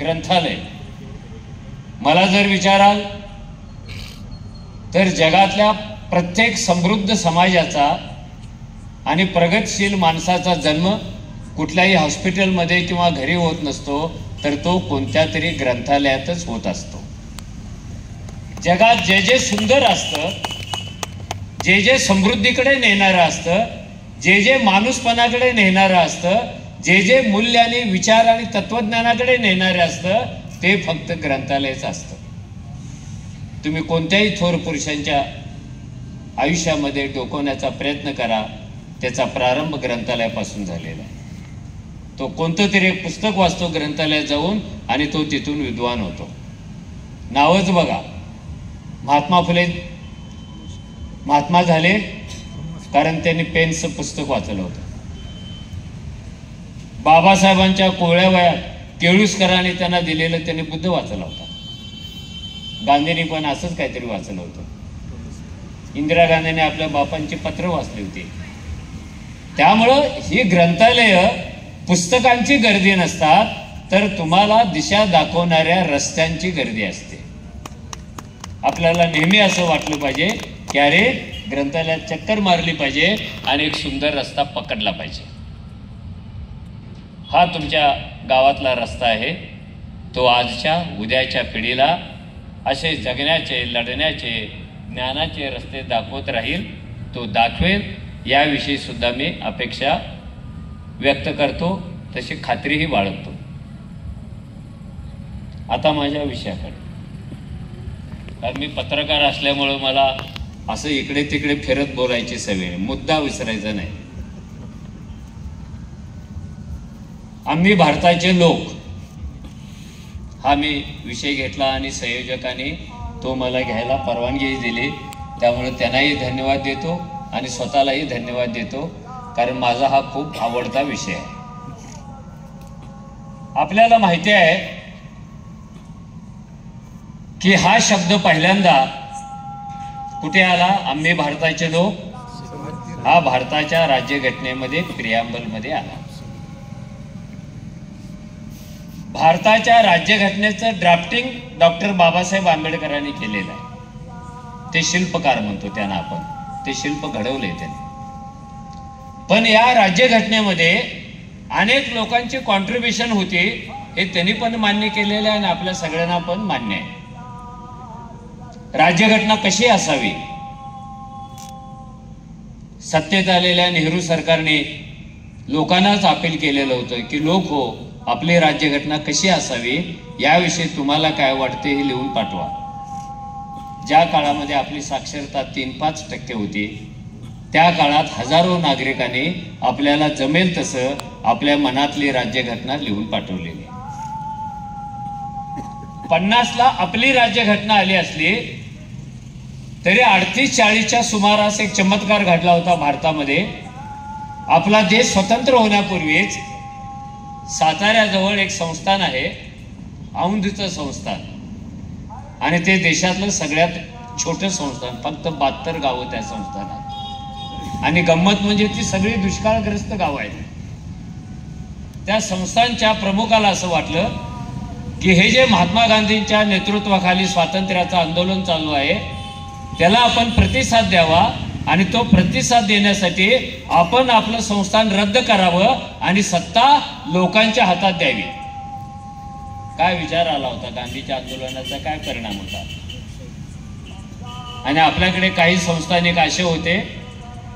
ग्रंथालय. मला जर विचाराल तर जगातल्या प्रत्येक समृद्ध समाजाचा आणि प्रगतशील माणसाचा जन्म कुठल्याही हॉस्पिटलमध्ये किंवा घरी होत नसतो, तर तो कोणत्या तरी ग्रंथालयातच होत असतो. जगात जे जे सुंदर असतं, जे जे समृद्धीकडे नेणारं असतं, जे जे माणूसपणाकडे नेणारं असतं, जे जे मूल्य आणि विचार आणि तत्वज्ञानाकडे नेणारे असतं, ते फक्त ग्रंथालयच असतं. तुम्ही कोणत्याही थोर पुरुषांच्या आयुष्यामध्ये डोकवण्याचा प्रयत्न करा, त्याचा प्रारंभ ग्रंथालयापासून झालेला आहे. तो कोणतं तरी एक पुस्तक वाचतो ग्रंथालयात जाऊन आणि तो तिथून विद्वान होतो. नावच बघा, महात्मा फुले महात्मा झाले कारण त्यांनी पेनचं पुस्तक वाचलं होतं. बाबासाहेबांच्या कोवळ्या वयात केळुसकरांनी त्यांना दिलेलं त्यांनी बुद्ध वाचला होता. गांधींनी पण असंच काहीतरी वाचलं होतं. इंदिरा गांधींनी आपल्या बापांची पत्र वाचली होती. त्यामुळं ही ग्रंथालय पुस्तकांची गर्दी नसतात, तर तुम्हाला दिशा दाखवणाऱ्या रस्त्यांची गर्दी असते. आपल्याला नेहमी असं वाटलं पाहिजे की अरे ग्रंथालयात चक्कर मारली पाहिजे आणि एक सुंदर रस्ता पकडला पाहिजे. हा तुमच्या गावातला रस्ता आहे. तो आजच्या उद्याच्या पिढीला असे जगण्याचे, लढण्याचे, ज्ञानाचे रस्ते दाखवत राहील. तो दाखवेल याविषयी सुद्धा मी अपेक्षा व्यक्त करतो, तशी खात्रीही बाळगतो. आता माझ्या विषयाकडे, कारण मी पत्रकार असल्यामुळं मला असं इकडे तिकडे फिरत बोलायची सवय, मुद्दा विसरायचा नाही. आम्ही भारताचे लोक हा मी विषय घेतला आणि संयोजकांनी तो मला घ्यायला परवानगी दिली. त्यामुळे त्यांनाही धन्यवाद देतो आणि स्वतःलाही धन्यवाद देतो, कारण माझा हा खूप आवडता विषय आहे. आपल्याला माहिती आहे की हा शब्द पहिल्यांदा कुठे आला? आम्ही भारताचे लोक हा भारताच्या राज्यघटनेमध्ये प्रियांबलमध्ये आला. भारताच्या राज्यघटनेचं ड्राफ्टिंग डॉक्टर बाबासाहेब आंबेडकरांनी केलेलं आहे. ते शिल्पकार म्हणतो त्यांना आपण, ते शिल्प घडवले त्यांनी. पण या राज्यघटनेमध्ये अनेक लोकांची कॉन्ट्रीब्युशन होती, हे त्यांनी पण मान्य केलेलं आहे आणि आपल्या सगळ्यांना पण मान्य आहे. राज्यघटना कशी असावी? सत्तेत आलेल्या नेहरू सरकारने लोकांनाच अपील केलेलं होतं की लोक हो, आपली राज्यघटना कशी असावी याविषयी तुम्हाला काय वाटते हे लिहून पाठवा. ज्या काळामध्ये आपली साक्षरता 3-5% होती, त्या काळात हजारो नागरिकांनी आपल्याला जमेल तसं आपल्या मनातली राज्यघटना लिहून पाठवलेली. 50ला आपली राज्यघटना आली असली तरी 38-40च्या सुमारास एक चमत्कार घडला होता भारतामध्ये. आपला देश स्वतंत्र होण्यापूर्वीच साताऱ्याजवळ एक संस्थान आहे, औंधचं संस्थान, आणि ते देशातलं सगळ्यात छोटं संस्थान, फक्त 72 गावं त्या संस्थानात. आणि गंमत म्हणजे ती सगळी दुष्काळग्रस्त गावं आहेत. त्या संस्थानच्या प्रमुखाला असं वाटलं की हे जे महात्मा गांधींच्या नेतृत्वाखाली स्वातंत्र्याचं आंदोलन चालू आहे त्याला आपण प्रतिसाद द्यावा, आणि तो प्रतिसाद देण्यासाठी आपण आपलं संस्थान रद्द करावं आणि सत्ता लोकांच्या हातात द्यावी. काय विचार आला होता? गांधीच्या आंदोलनाचा काय परिणाम होता? आणि आपल्याकडे काही संस्थानिक असे होते,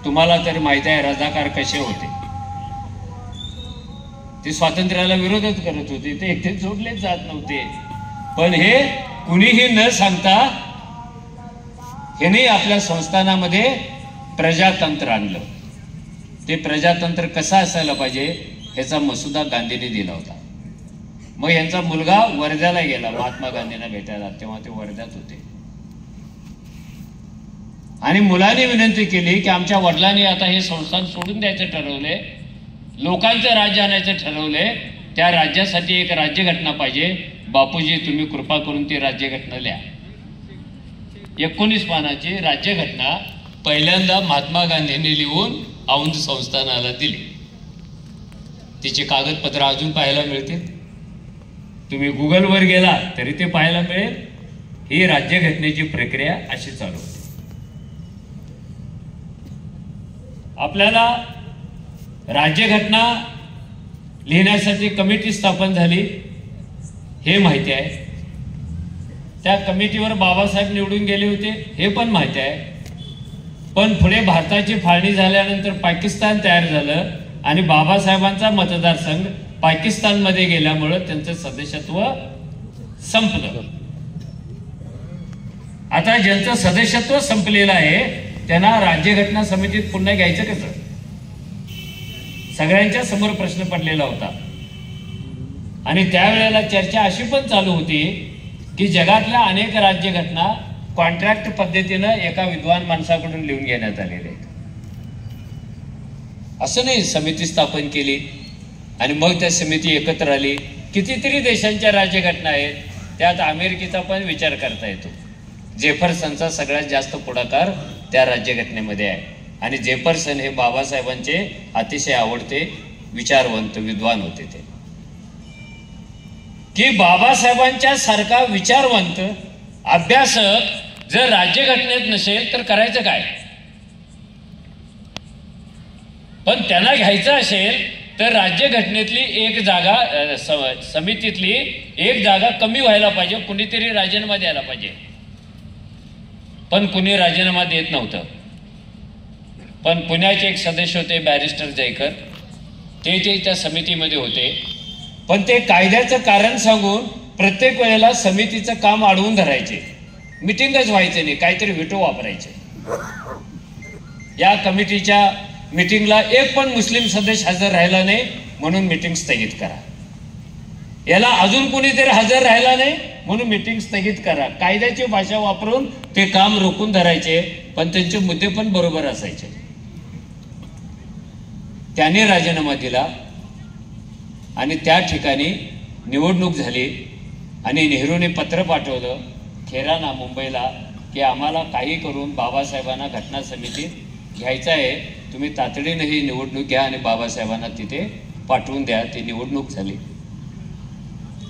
तुम्हाला तरी माहिती आहे रजाकार कसे होते. ते स्वातंत्र्याला विरोधच करत होते, ते एकटे जोडलेच जात नव्हते. पण हे कुणीही न सांगता ह्याने आपल्या संस्थानामध्ये प्रजातंत्र आणलं. ते प्रजातंत्र कसं असायला पाहिजे ह्याचा मसुदा गांधींनी दिला होता. मग यांचा मुलगा वर्ध्याला गेला महात्मा गांधींना भेटायला, तेव्हा ते वर्ध्यात होते. आणि मुलाने विनंती केली की आमच्या वडिलांनी आता हे संस्थान सोडून द्यायचं ठरवले, लोकांचं राज्य आणायचं ठरवले, त्या राज्यासाठी एक राज्यघटना पाहिजे. बापूजी तुम्ही कृपा करून ती राज्यघटना लिहा. 19 पानाची राज्यघटना पहिल्यांदा महात्मा गांधींनी लिहून औंध संस्थानाला दिली. तिची कागदपत्र अजून पाहायला मिळतील. तुम्ही गुगलवर गेला तरी ते पाहायला मिळेल. ही राज्यघटनेची प्रक्रिया अशी चालू होती. आपल्याला राज्यघटना लिहिण्यासाठी कमिटी स्थापन झाली हे माहिती आहे. त्या कमिटीवर बाबासाहेब निवडून गेले होते हे पण माहिती आहे. पण पुढे भारताची फाळणी झाल्यानंतर पाकिस्तान तयार झालं आणि बाबासाहेबांचा मतदारसंघ पाकिस्तानमध्ये गेल्यामुळे त्यांचं सदस्यत्व संपलं. आता ज्यांचं सदस्यत्व संपलेलं आहे त्यांना राज्यघटना समितीत पुन्हा घ्यायचं कसं? सगळ्यांच्या समोर प्रश्न पडलेला होता. आणि त्यावेळेला चर्चा अशी पण चालू होती की जगातल्या अनेक राज्यघटना कॉन्ट्रॅक्ट पद्धतीनं एका विद्वान माणसाकडून लिहून घेण्यात आलेले आहेत. असं नाही समिती स्थापन केली आणि मग त्या समिती एकत्र आली. कितीतरी देशांच्या राज्यघटना आहेत. त्यात अमेरिकेचा पण विचार करता येतो. जेफरसनचा सगळ्यात जास्त पुढाकार त्या राज्यघटनेमध्ये आहे. आणि जेफरसन हे बाबासाहेबांचे अतिशय आवडते विचारवंत विद्वान होते. ते की बाबासाहेबांच्या सारखा विचारवंत अभ्यासक जर राज्यघटनेत नसेल तर करायचं काय? पण त्यांना घ्यायचं असेल तर राज्यघटनेतली एक जागा समितीतली एक जागा कमी व्हायला पाहिजे. कुणीतरी राजीनामा द्यायला पाहिजे. पण कुणी राजीनामा देत नव्हतं. पण पुण्याचे एक सदस्य होते बॅरिस्टर जयकर, ते त्या समितीमध्ये होते. पण ते कायद्याचं कारण सांगून प्रत्येक वेळेला समितीचं काम अडवून धरायचे. मिटिंगच व्हायचे नाही, काहीतरी व्हिटो वापरायचे. या कमिटीच्या मिटिंगला एक पण मुस्लिम सदस्य हजर राहिला नाही म्हणून मिटिंग स्थगित करा. याला अजून कोणीतरी हजर राहिला नाही म्हणून मिटिंग स्थगित करा. कायद्याची भाषा वापरून ते काम रोखून धरायचे. पण त्यांचे मुद्दे पण बरोबर असायचे. त्याने राजीनामा दिला आणि त्या ठिकाणी निवडणूक झाली. आणि नेहरूने पत्र पाठवलं खेराना मुंबईला की आम्हाला काही करून बाबासाहेबांना घटना समितीत घ्यायचं आहे. तुम्ही तातडीने ही निवडणूक घ्या आणि बाबासाहेबांना तिथे पाठवून द्या. ती निवडणूक झाली.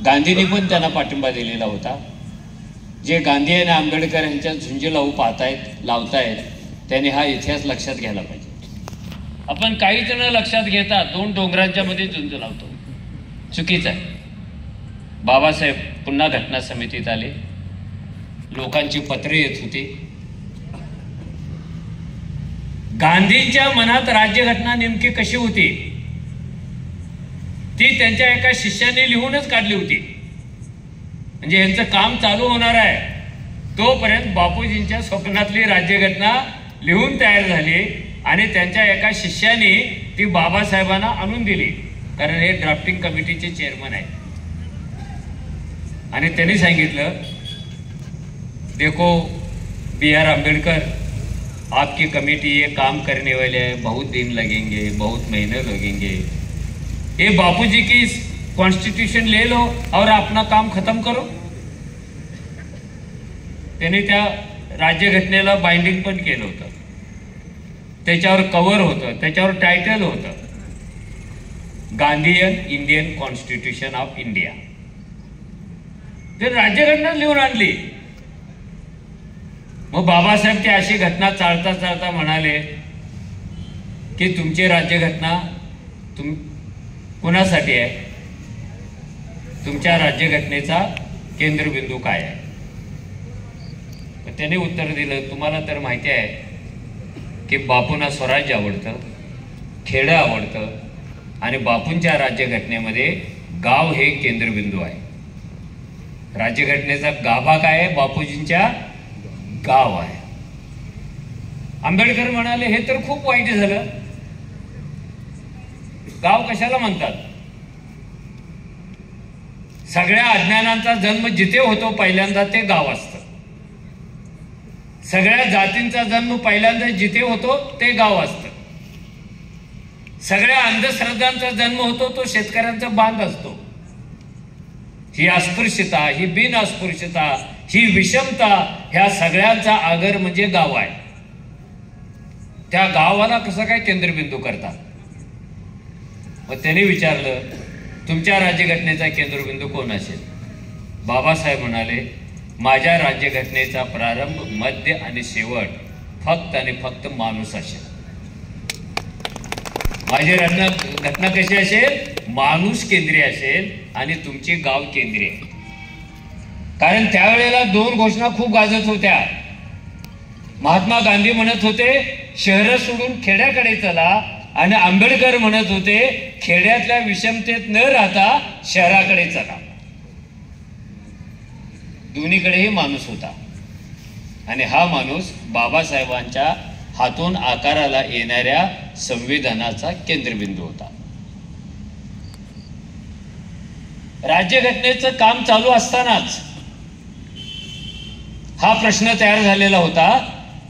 गांधींनी पण त्यांना पाठिंबा दिलेला होता. जे गांधी आणि आंबेडकर यांच्या झुंजी लावतायत त्यांनी हा इतिहास लक्षात घ्यायला पाहिजे. आपण काही जण लक्षात घेतात दोन डोंगरांच्या मध्ये झुंज लावतो. चुकीचं आहे. बाबासाहेब पुन्हा घटना समितीत आले. लोकांची पत्रे येत होती. गांधींच्या मनात राज्यघटना नेमकी कशी होती ती त्यांच्या एका शिष्याने लिहूनच काढली होती. म्हणजे यांचं काम चालू होणार आहे तोपर्यंत बापूजींच्या स्वप्नातली राज्यघटना लिहून तयार झाली आणि त्यांच्या एका शिष्याने ती बाबासाहेबांना आणून दिली. कारण हे ड्राफ्टिंग कमिटीचे चेअरमन आहेत. आणि त्यांनी सांगितलं देखो B.R. आंबेडकर आपकी कमेटी ये काम करने वाले हैं, बहुत दिन लगेंगे, बहुत महीने लगेंगे. ये बापूजी की कॉन्स्टिट्यूशन ले लो और अपना काम खत्म करो. त्यांनी त्या राज्यघटनेला बाइंडिंग पण केलं होतं. त्याच्यावर कव्हर होतं, त्याच्यावर टायटल होतं Gandhian Indian constitution of India. ते राज्यघटना लिहून आणली. मग बाबासाहेब ते अशी घटना चालता चालता म्हणाले की तुमची राज्यघटना कुणासाठी आहे? तुमच्या राज्यघटनेचा केंद्रबिंदू काय आहे? त्याने उत्तर दिलं तुम्हाला तर माहिती आहे की बापूंना स्वराज्य आवडतं, खेडं आवडतं आणि बापूंच्या राज्यघटनेमध्ये गाव हे केंद्रबिंदू आहे. राज्यघटनेचा गाभा काय आहे? बापूजींच्या गाव आहे. आंबेडकर म्हणाले हे तर खूप वाईट झालं. गाव कशाला म्हणतात? सगळ्या अज्ञानांचा जन्म जिथे होतो पहिल्यांदा ते गाव असतं. सगळ्या जातींचा जन्म पहिल्यांदा जिथे होतो ते गाव असतं. सगळ्या अंधश्रद्धांचा जन्म होतो तो शेतकऱ्यांचा बांध असतो. ही अस्पृश्यता, ही बिन अस्पृश्यता, ही विषमता ह्या सगळ्यांचा आगर म्हणजे गाव आहे. त्या गावाला कसं काय केंद्रबिंदू करतात? मग त्याने विचारलं तुमच्या राज्यघटनेचा केंद्रबिंदू कोण असेल? बाबासाहेब म्हणाले, माझ्या राज्यघटनेचा प्रारंभ, मध्य आणि शेवट फक्त आणि फक्त माणूस असेल. माझी घटना कशी असेल? माणूस केंद्रीय असेल आणि तुमची गाव केंद्रीय. कारण त्यावेळेला दोन घोषणा खूप गाजत होत्या. महात्मा गांधी म्हणत होते शहरं सोडून खेड्याकडे चला, आणि आंबेडकर म्हणत होते खेड्यातल्या विषमतेत न राहता शहराकडे चला. दोन्हीकडेही माणूस होता आणि हा माणूस बाबासाहेबांच्या हातून आकाराला येणाऱ्या संविधानाचा केंद्रबिंदू होता. राज्यघटनेचं काम चालू असतानाच हा प्रश्न तयार झालेला होता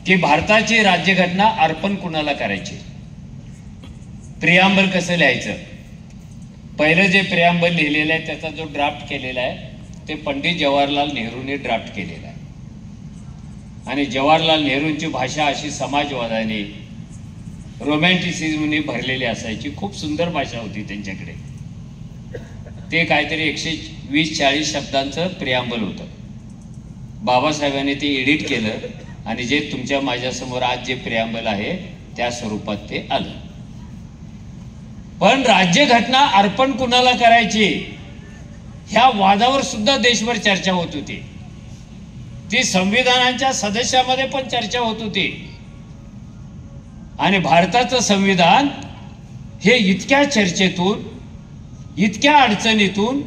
की भारताची राज्यघटना अर्पण कुणाला करायची, प्रियांबल कसं लिहायचं. पहिलं जे प्रियांबल लिहिलेलं आहे त्याचा जो ड्राफ्ट केलेला आहे ते पंडित जवाहरलाल नेहरूंनी ड्राफ्ट केलेला आहे. आणि जवाहरलाल नेहरूंची भाषा अशी समाजवादाने, रोमॅन्टिसिझमने भरलेली असायची. खूप सुंदर भाषा होती त्यांच्याकडे. ते काहीतरी 120-140 शब्दांचं प्रियांबल होतं. बाबासाहेबांनी ते एडिट केलं आणि जे तुमच्या माझ्यासमोर आज जे प्रियांबल आहे त्या स्वरूपात ते आलं. पण राज्यघटना अर्पण कुणाला करायची ह्या वादावर सुद्धा देशभर चर्चा होत होती. ती संविधानाच्या सदस्यामध्ये पण चर्चा होत होती. आणि भारताचं संविधान हे इतक्या चर्चेतून, इतक्या अडचणीतून,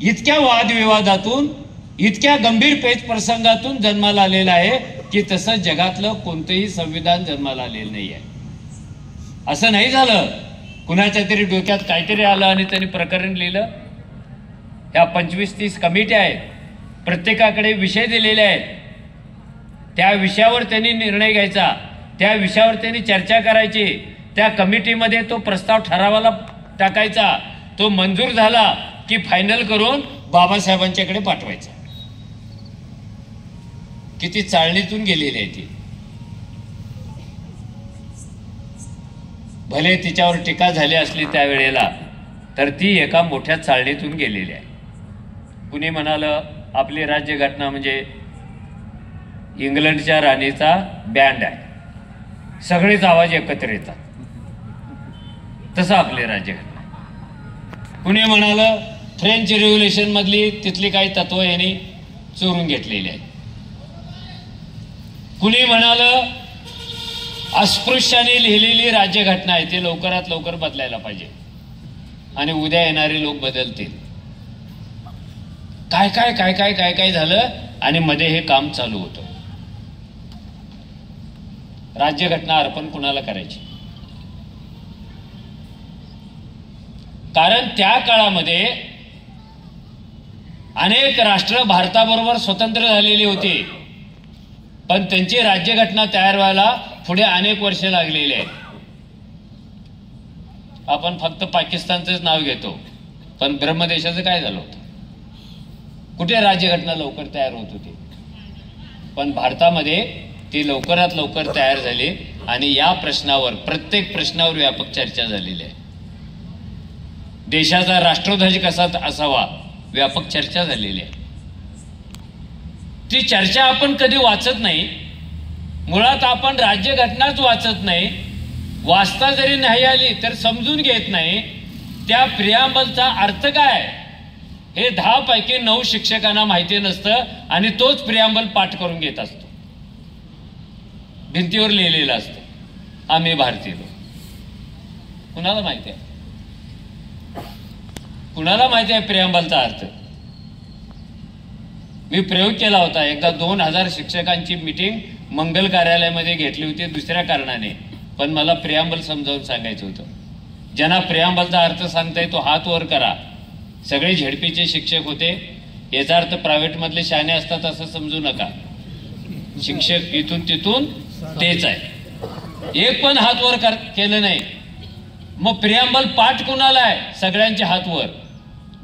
इतक्या वादविवादातून, इतक्या गंभीर पेच प्रसंगातून जन्माला आलेलं आहे की तसं जगातलं कोणतंही संविधान जन्माला आलेलं नाही आहे. असं नाही झालं कुणाच्या तरी डोक्यात काहीतरी आलं आणि त्यांनी प्रकरण लिहिलं. ह्या 25-30 कमिट्या आहेत, प्रत्येकाकडे विषय दिलेले आहेत. त्या विषयावर त्यांनी निर्णय घ्यायचा, त्या विषयावर त्यांनी चर्चा करायची. त्या कमिटीमध्ये तो प्रस्ताव ठरावाला टाकायचा. तो मंजूर झाला की फायनल करून बाबासाहेबांच्याकडे पाठवायचा. किती चाळणीतून गेलेली आहे ती. भले तिच्यावर टीका झाली असली त्यावेळेला, तर ती एका मोठ्या चाळणीतून गेलेली आहे. कुणी म्हणालं आपली राज्यघटना म्हणजे इंग्लंडच्या राणीचा बँड आहे, सगळेच आवाज एकत्र येतात, तसं आपली राज्यघटना. कुणी म्हणालं फ्रेंच रिव्होल्युशन मधली तिथली काही तत्व यांनी चोरून घेतलेली आहेत. कुणी म्हणालं अस्पृश्याने लिहिलेली राज्यघटना आहे ती लवकरात लवकर बदलायला पाहिजे आणि उद्या येणारे लोक बदलतील. काय काय काय काय काय काय झालं आणि मध्ये हे काम चालू होतं. राज्यघटना अर्पण कुणाला करायची? कारण त्या काळामध्ये अनेक राष्ट्र भारताबरोबर स्वतंत्र झालेली होती, पण त्यांची राज्यघटना तयार व्हायला पुढे अनेक वर्ष लागलेली आहेत. आपण फक्त पाकिस्तानचंच नाव घेतो, पण ब्रह्मदेशाचं काय झालं होतं? कुठे राज्यघटना लवकर तयार होत होती? पण भारतामध्ये ती लवकरात लवकर तयार झाली आणि या प्रश्नावर, प्रत्येक प्रश्नावर व्यापक चर्चा झालेली आहे. देशाचा राष्ट्रध्वज कसा असावा व्यापक चर्चा झालेली आहे. ती चर्चा आपण कधी वाचत नाही. मुळात आपण राज्यघटनाच वाचत नाही. वाचता जरी नाही आली तर समजून घेत नाही त्या प्रियांबलचा अर्थ काय हे 10 पैकी 9 शिक्षकांना माहिती नसतं आणि तोच प्रियांबल पाठ करून घेत असतो. भिंतीवर लिहिलेलं असतं आम्ही भारतीय लोक. कुणाला माहिती आहे? कुणाला माहिती आहे प्रियांबलचा अर्थ? मी प्रयोग केला होता एकदा. 2000 शिक्षकांची मीटिंग मंगल कार्यालयामध्ये घेतली होती दुसऱ्या कारणाने, पण मला प्रियांबल समजावून सांगायचं होतं. ज्यांना प्रियांबलचा अर्थ सांगता येतो हात वर करा. सगळे झेडपीचे शिक्षक होते. याचा अर्थ प्रायव्हेट मधले शहाणे असतात असं समजू नका. शिक्षक इथून तिथून तेच आहे. एक पण हात वर केलं नाही. मग प्रियांबल पाठ कुणाला आहे? सगळ्यांचे हात वर.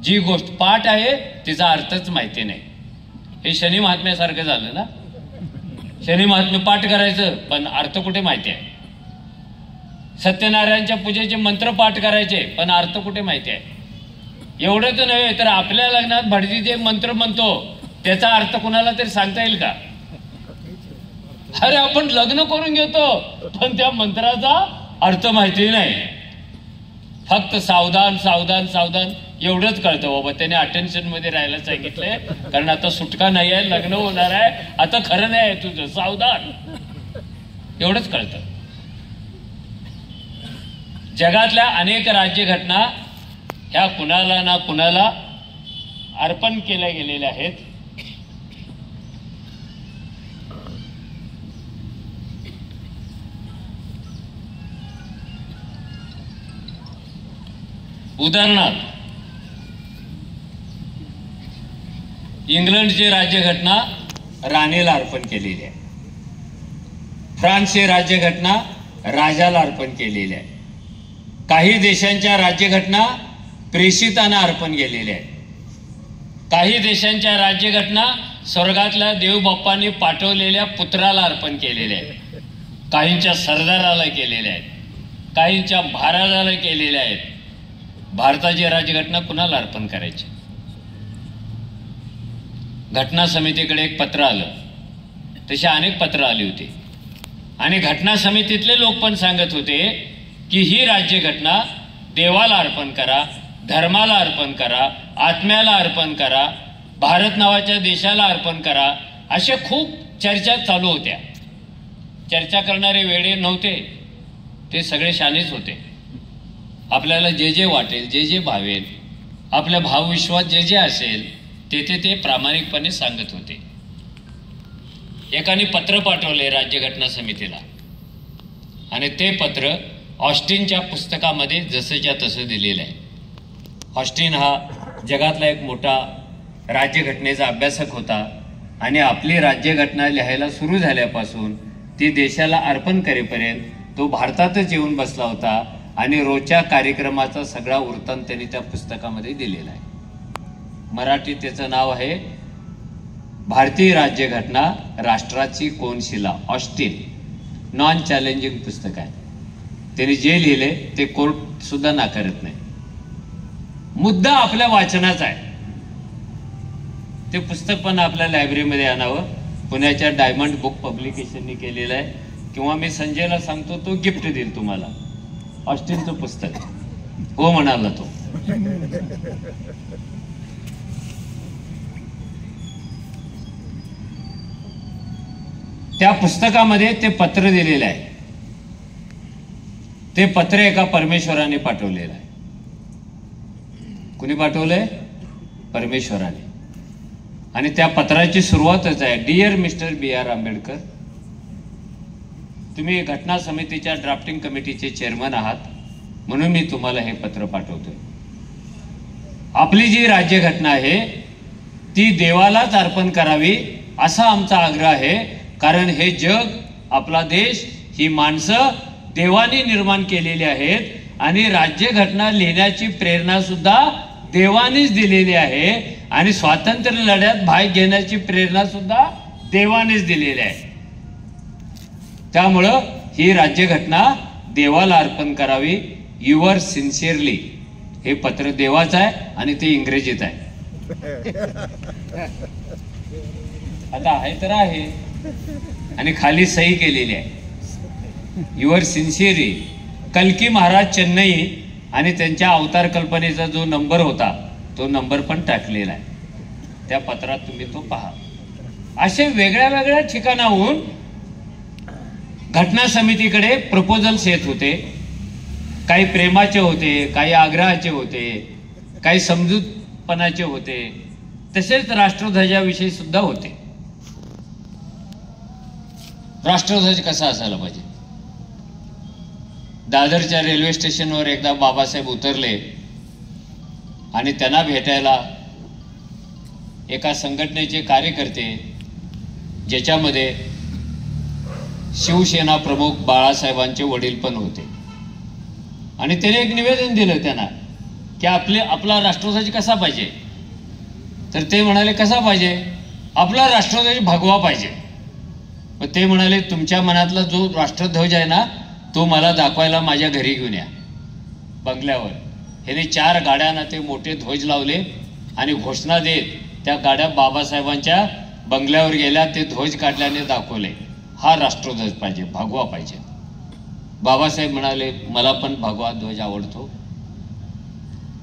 जी गोष्ट पाठ आहे तिचा अर्थच माहिती नाही. हे शनी महात्म्यासारखं झालं ना. शनी महात्म्य पाठ करायचं पण अर्थ कुठे माहिती आहे? सत्यनारायणच्या पूजेचे मंत्र पाठ करायचे पण अर्थ कुठे माहिती आहे? एवढंच नव्हे तर आपल्या लग्नात भटजी जे मंत्र म्हणतो त्याचा अर्थ कुणाला तरी सांगता येईल का? अरे आपण लग्न करून घेतो पण त्या मंत्राचा अर्थ माहिती नाही. फक्त सावधान सावधान सावधान एवढंच कळतं बाबा. त्याने अटेन्शन मध्ये राहायला सांगितलंय कारण आता सुटका नाही आहे, लग्न होणार आहे, आता खरं नाही आहे तुझं, सावधान, एवढंच कळतं. जगातल्या अनेक राज्यघटना ह्या कुणाला ना कुणाला अर्पण केल्या गेलेल्या आहेत. उदाहरणार्थ इंग्लंडची राज्यघटना राणीला अर्पण केलेली आहे. फ्रान्सची राज्यघटना राजाला अर्पण केलेली आहे. काही देशांच्या राज्यघटना प्रेषितांना अर्पण केलेल्या आहेत. काही देशांच्या राज्यघटना स्वर्गातल्या देवबाप्पांनी पाठवलेल्या पुत्राला अर्पण केलेल्या आहेत. काहींच्या सरदाराला केलेल्या आहेत, काहींच्या महाराजाला केलेल्या आहेत. भारताची राज्यघटना कुणाला अर्पण करायची? घटना समितीकडे एक पत्र आलं, तशी अनेक पत्र आली होती आणि घटना समितीतले लोक पण सांगत होते की ही राज्यघटना देवाला अर्पण करा, धर्माला अर्पण करा, आत्म्याला अर्पण करा, भारत नावाच्या देशाला अर्पण करा. अशा खूप चर्चा चालू होत्या. चर्चा करणारे वेडे नव्हते, ते सगळे शानेच होते. आपल्याला जे जे वाटेल, जे जे भावेल, आपल्या भावविश्वास जे जे असेल ते प्रामाणिकपणे सांगत होते. एकाने पत्र पाठवले राज्यघटना समितीला आणि ते पत्र ऑस्टिनच्या पुस्तकामध्ये जसंच्या तसं दिलेलं आहे. ऑस्टिन हा जगातला एक मोठा राज्यघटनेचा अभ्यासक होता आणि आपली राज्यघटना लिहायला सुरू झाल्यापासून ती देशाला अर्पण करेपर्यंत तो भारतातच येऊन बसला होता आणि रोजच्या कार्यक्रमाचा सगळा वृत्तांत त्यांनी त्या पुस्तकामध्ये दिलेला आहे. मराठीत त्याचं नाव आहे भारतीय राज्यघटना राष्ट्राची कोनशिला. ऑस्टिन नॉन चॅलेंजिंग पुस्तक आहे. त्यांनी जे लिहिले ते कोर्ट सुद्धा नाकारत नाही. मुद्दा आपल्या वाचनाचा आहे. ते पुस्तक पण आपल्या लायब्ररीमध्ये आणावं. पुण्याच्या डायमंड बुक पब्लिकेशननी केलेलं आहे किंवा मी संजयला सांगतो तो गिफ्ट देईल तुम्हाला. ऑस्टिनचं पुस्तक हो म्हणाला तो. त्या पुस्तकामध्ये ते पत्र दिलेलं आहे. ते पत्र एका परमेश्वराने पाठवलेलं आहे. कुणी पाठवलंय? परमेश्वराने. आणि त्या पत्राची सुरुवातच आहे, डिअर मिस्टर B.R. आंबेडकर, तुम्ही घटना समितीच्या ड्राफ्टिंग कमिटीचे चेअरमन आहात म्हणून मी तुम्हाला हे पत्र पाठवतोय. आपली जी राज्यघटना आहे ती देवालाच अर्पण करावी असा आमचा आग्रह आहे. कारण हे जग, आपला देश, ही माणसं देवाने निर्माण केलेली आहेत आणि राज्यघटना लिहिण्याची प्रेरणा सुद्धा देवानेच दिलेली आहे आणि स्वातंत्र्य लढ्यात भाग घेण्याची प्रेरणा सुद्धा देवानेच दिलेली आहे. त्यामुळं ही राज्यघटना देवाला अर्पण करावी. Your sincerely. हे पत्र देवाचं आहे आणि ते इंग्रजीत आहे. आता आहे तर आहे आणि खाली सही केलेली आहे, युअर सिन्सिअरली. कल्की महाराज चेन्नई आणि त्यांच्या अवतार कल्पनेचा जो नंबर होता तो नंबर पण टाकलेला आहे त्या पत्रात, तुम्ही तो पहा. असे वेगळ्या वेगळ्या ठिकाणाहून घटना समितीकडे प्रपोजल्स येत होते. काही प्रेमाचे होते, काही आग्रहाचे होते, काही समजूतपणाचे होते, तसेच राष्ट्रध्वजाविषयी सुद्धा होते. राष्ट्रध्वज कसा असायला पाहिजे? दादरच्या रेल्वे स्टेशनवर एकदा बाबासाहेब उतरले आणि त्यांना भेटायला एका संघटनेचे कार्यकर्ते, ज्याच्यामध्ये शिवसेना प्रमुख बाळासाहेबांचे वडील पण होते, आणि त्याने एक निवेदन दिलं त्यांना की आपला राष्ट्रध्वज कसा पाहिजे. तर ते म्हणाले कसा पाहिजे? आपला राष्ट्रध्वज भगवा पाहिजे. मग ते म्हणाले तुमच्या मनातला जो राष्ट्रध्वज आहे ना तो मला दाखवायला माझ्या घरी घेऊन या बंगल्यावर. ह्याने 4 गाड्यांना ते मोठे ध्वज लावले आणि घोषणा देत त्या गाड्या बाबासाहेबांच्या बंगल्यावर गेल्या, ते ध्वज काढल्याने दाखवले हा राष्ट्रध्वज पाहिजे, भगवा पाहिजे. बाबासाहेब म्हणाले मला पण भगवा ध्वज आवडतो,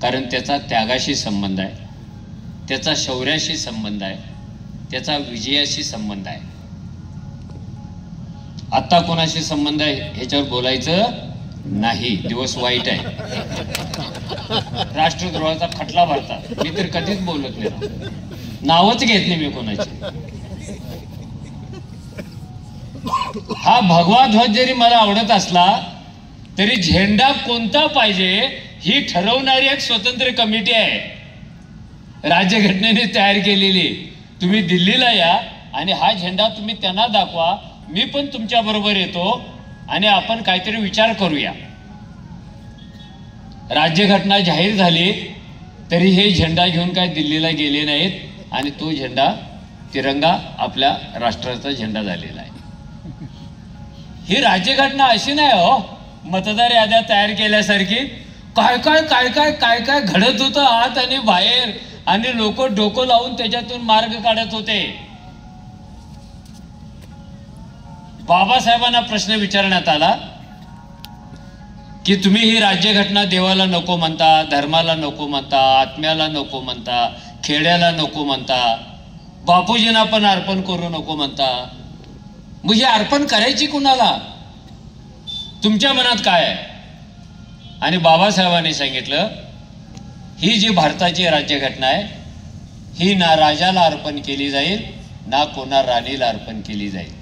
कारण त्याचा त्यागाशी संबंध आहे, त्याचा शौर्याशी संबंध आहे, त्याचा विजयाशी संबंध आहे. आता कोणाशी संबंध आहे ह्याच्यावर बोलायचं नाही, दिवस वाईट आहे. राष्ट्रद्रोहाचा खटला भरतात, मी तर कधीच बोलत नाही, नावच घेत नाही मी कोणाची. हा भगवा ध्वज जरी मला आवडत असला तरी झेंडा कोणता पाहिजे ही ठरवणारी एक स्वतंत्र कमिटी आहे, राज्यघटनेने तयार केलेली. तुम्ही दिल्लीला या आणि हा झेंडा तुम्ही त्यांना दाखवा, मी पण तुमच्या बरोबर येतो आणि आपण काहीतरी विचार करूया. राज्यघटना जाहीर झाली तरी हे झेंडा घेऊन काय दिल्लीला गेले नाहीत आणि तो झेंडा तिरंगा आपल्या राष्ट्राचा झेंडा झालेला आहे. ही राज्यघटना अशी नाही हो मतदार याद्या तयार केल्यासारखी. काय काय काय काय काय काय घडत होतं आत आणि बाहेर, आणि लोक डोकं लावून त्याच्यातून मार्ग काढत होते. बाबासाहेबांना प्रश्न विचारण्यात आला की तुम्ही ही राज्यघटना देवाला नको म्हणता, धर्माला नको म्हणता, आत्म्याला नको म्हणता, खेड्याला नको म्हणता, बापूजींना पण अर्पण करू नको म्हणता, मग हे अर्पण करायची कुणाला, तुमच्या मनात काय आहे? आणि बाबासाहेबांनी सांगितलं ही जी भारताची राज्यघटना आहे ही ना राजाला अर्पण केली जाईल ना कोणा राणीला अर्पण केली जाईल,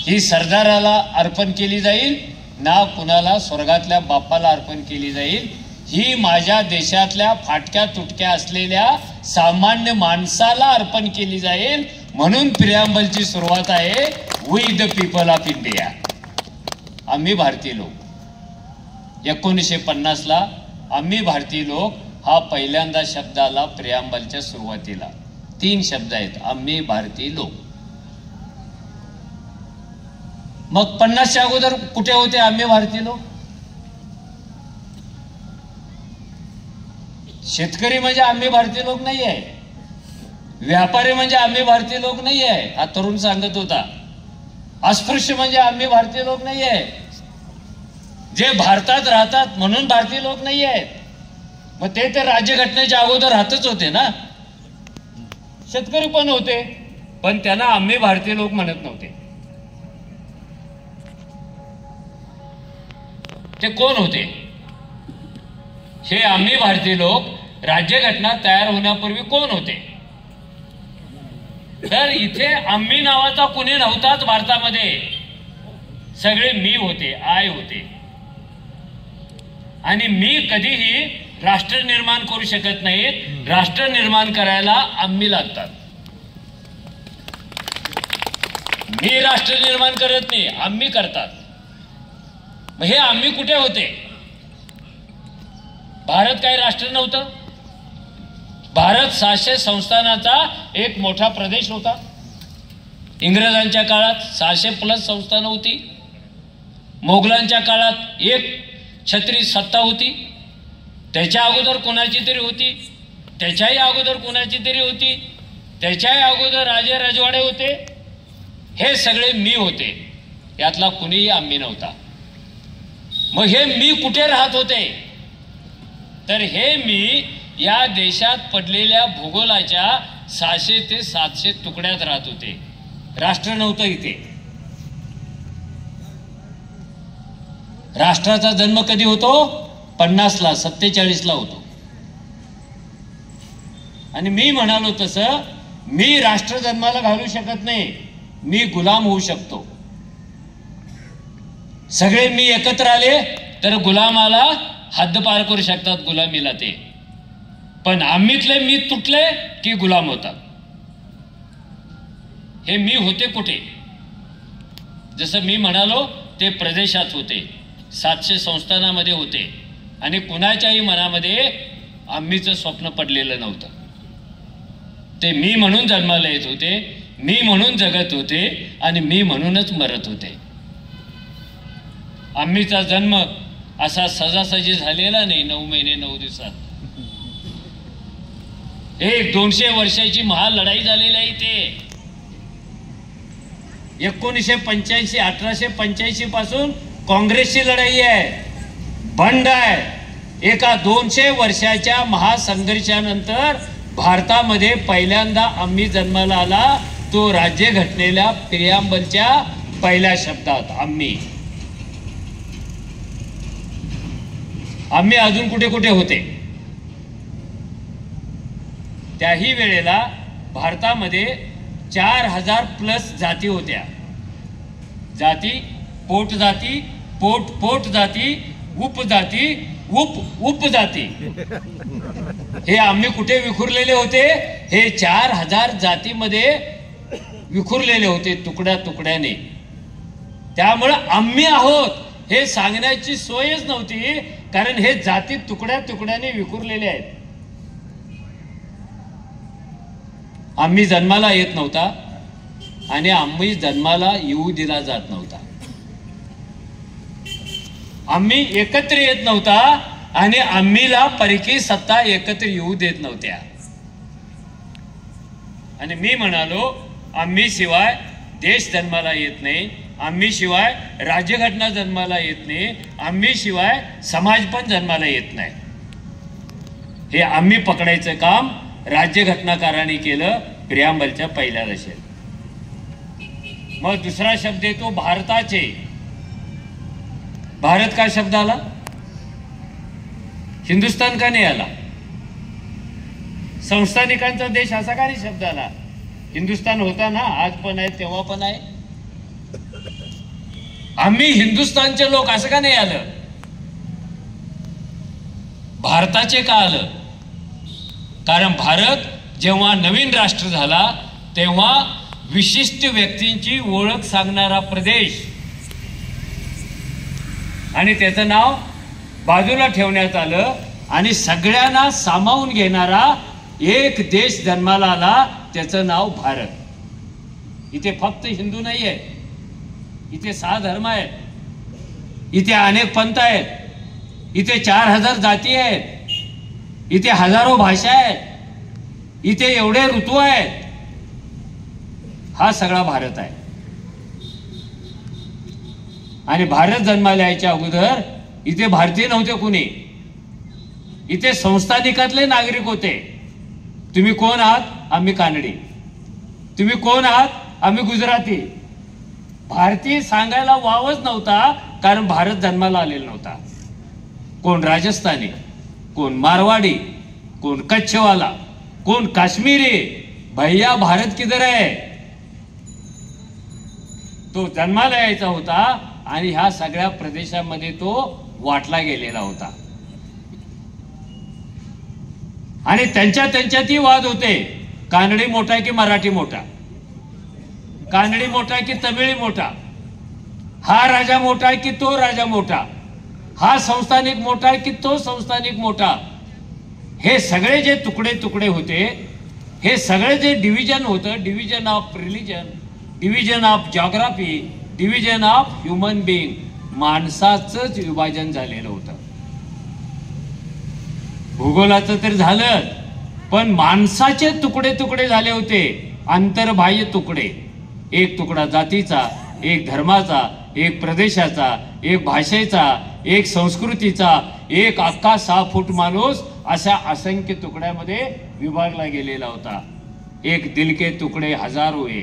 ही सरदाराला अर्पण केली जाईल ना कुणाला स्वर्गातल्या बाप्पाला अर्पण केली जाईल, ही माझ्या देशातल्या फाटक्या तुटक्या असलेल्या सामान्य माणसाला अर्पण केली जाईल. म्हणून प्रियांबलची सुरुवात आहे we the people of India, आम्ही भारतीय लोक. 1950ला आम्ही भारतीय लोक हा पहिल्यांदा शब्द आला प्रियांबलच्या सुरुवातीला. 3 शब्द आहेत, आम्ही भारतीय लोक. मग 50च्या अगोदर कुठे होते आम्ही भारतीय लोक? शेतकरी म्हणजे आम्ही भारतीय लोक नाही आहे, व्यापारी म्हणजे आम्ही भारतीय लोक नाही आहे, हा तरुण सांगत होता. अस्पृश्य म्हणजे आम्ही भारतीय लोक नाही आहे, जे भारतात राहतात म्हणून भारतीय लोक नाही आहेत. मग ते तर राज्यघटनेच्या अगोदर राहतच होते ना. शेतकरी पण होते पण त्यांना आम्ही भारतीय लोक म्हणत नव्हते. ते कोण होते? हे आम्ही भारतीय लोक राज्यघटना तयार होण्यापूर्वी कोण होते? तर इथे आम्ही नावाचा कुणी नव्हताच भारतामध्ये, सगळे मी होते, आय होते. आणि मी कधीही राष्ट्र निर्माण करू शकत नाहीत, राष्ट्र निर्माण करायला आम्ही लागतात. मी राष्ट्र निर्माण करत नाही, आम्ही करतात. मग हे आम्ही कुठे होते? भारत काही राष्ट्र नव्हतं. भारत 600 संस्थानाचा एक मोठा प्रदेश होता. इंग्रजांच्या काळात 600+ संस्थानं होती. मोगलांच्या काळात एक छत्री सत्ता होती. त्याच्या अगोदर कोणाची तरी होती, त्याच्याही अगोदर कोणाची तरी होती, त्याच्याही अगोदर राजे राजवाडे होते. हे सगळे मी होते, यातला कुणीही आम्ही नव्हता. मग हे मी कुठे राहत होते? तर हे मी या देशात पडलेल्या भूगोलाच्या 600 ते 700 तुकड्यात राहत होते. राष्ट्र नव्हतं इथे. राष्ट्राचा जन्म कधी होतो? 50ला, 47ला होतो. आणि मी म्हणालो तसं मी राष्ट्र जन्माला घालू शकत नाही, मी गुलाम होऊ शकतो. सगळे मी एकत्र आले तर गुलामाला हद्द पार करू शकतात, गुलामीला ते. पण आम्हीतले मी तुटले की गुलाम होतात. हे मी होते कुठे? जसं मी म्हणालो ते प्रदेशात होते, 700 संस्थानामध्ये होते. आणि कुणाच्याही मनामध्ये आम्हीचं स्वप्न पडलेलं नव्हतं. ते मी म्हणून जन्माला येत होते, मी म्हणून जगत होते आणि मी म्हणूनच मरत होते. आम्हीचा जन्म असा सजासजी झालेला नाही 9 महिने 9 दिवसात. एक 200 वर्षाची महालढाई झालेली आहे. ते 1985 1885 पासून काँग्रेसची लढाई आहे, बंड आहे. एका 200 वर्षाच्या महासंघर्षानंतर भारतामध्ये पहिल्यांदा आम्ही जन्माला आला, तो राज्यघटनेला प्रियांबलच्या पहिल्या शब्दात. आम्ही अजून कुठे कुठे होते. त्याही वेळेला भारतामध्ये 4000 प्लस जाती होत्या. जाती, पोटजाती, पोटजाती, उपजाती, उपजाती. हे आम्ही कुठे विखुरलेले होते? हे 4000 जातीमध्ये विखुरलेले होते, तुकड्या तुकड्याने. त्यामुळं आम्ही आहोत हे सांगण्याची सोयच नव्हती, कारण हे जाती तुकड्या तुकड्याने विखुरलेले आहेत. आम्ही जन्माला येत नव्हता आणि आम्ही जन्माला येऊ दिला जात नव्हता. आम्ही एकत्र येत नव्हता आणि आम्हीला परकी सत्ता एकत्र येऊ देत नव्हत्या. आणि मी म्हणालो, आम्ही शिवाय देश जन्माला येत नाही, आम्ही शिवाय राज्यघटना जन्माला येत नाही, आम्ही शिवाय समाज पण जन्माला येत नाही. हे आम्ही पकडायचं काम राज्यघटनाकारांनी केलं प्रियांबलच्या पहिल्या दशेत. मग दुसरा शब्द येतो भारताचे. भारत का शब्द आला? हिंदुस्थान का नाही आला? संस्थानिकांचा देश असा का नाही शब्द आला? हिंदुस्थान होता ना, आज पण आहे, तेव्हा पण आहे. आम्ही हिंदुस्थानचे लोक असं का नाही आलं? भारताचे का आलं? कारण भारत जेव्हा नवीन राष्ट्र झाला तेव्हा विशिष्ट व्यक्तींची ओळख सांगणारा प्रदेश आणि त्याचं नाव बाजूला ठेवण्यात आलं आणि सगळ्यांना सामावून घेणारा एक देश जन्माला आला, त्याचं नाव भारत. इथे फक्त हिंदू नाही आहे, इथे 6 धर्म आहेत, इथे अनेक पंथ आहेत, इथे 4000 जाती आहेत, इथे हजारो भाषा आहेत, इथे एवढे ऋतू आहेत. हा सगळा भारत आहे. आणि भारत जन्माला यायच्या अगोदर इथे भारतीय नव्हते कुणी, इथे संस्थानिकातले नागरिक होते. तुम्ही कोण आहात? आम्ही कानडी. तुम्ही कोण आहात? आम्ही गुजराती. भारतीय सांगायला वावच नव्हता, कारण भारत जन्माला आलेला नव्हता. कोण राजस्थानी, कोण मारवाडी, कोण कच्छवाला, कोण काश्मीरी. भैया भारत किधर है? तो जन्माला यायचा होता आणि ह्या सगळ्या प्रदेशामध्ये तो वाटला गेलेला होता. आणि त्यांच्यातही वाद होते, कानडी मोठा की मराठी मोठा, कानडी मोठा की तमिळी मोठा, हा राजा मोठा की तो राजा मोठा, हा संस्थानिक मोठा की तो संस्थानिक मोठा. हे सगळे जे तुकडे तुकडे होते, हे सगळे जे डिव्हिजन होतं, division of religion, division of geography, division of human being, माणसाचंच विभाजन झालेलं होतं. भूगोलाचं तर झालं, पण माणसाचे तुकडे तुकडे झाले होते, आंतरबाह्य तुकडे. एक तुकडा जातीचा, एक धर्माचा, एक प्रदेशाचा, एक भाषेचा, एक संस्कृतीचा, एक अख्खा 6 फूट माणूस अशा असंख्य तुकड्यामध्ये विभागला गेलेला होता. एक दिल के तुकडे हजारो है,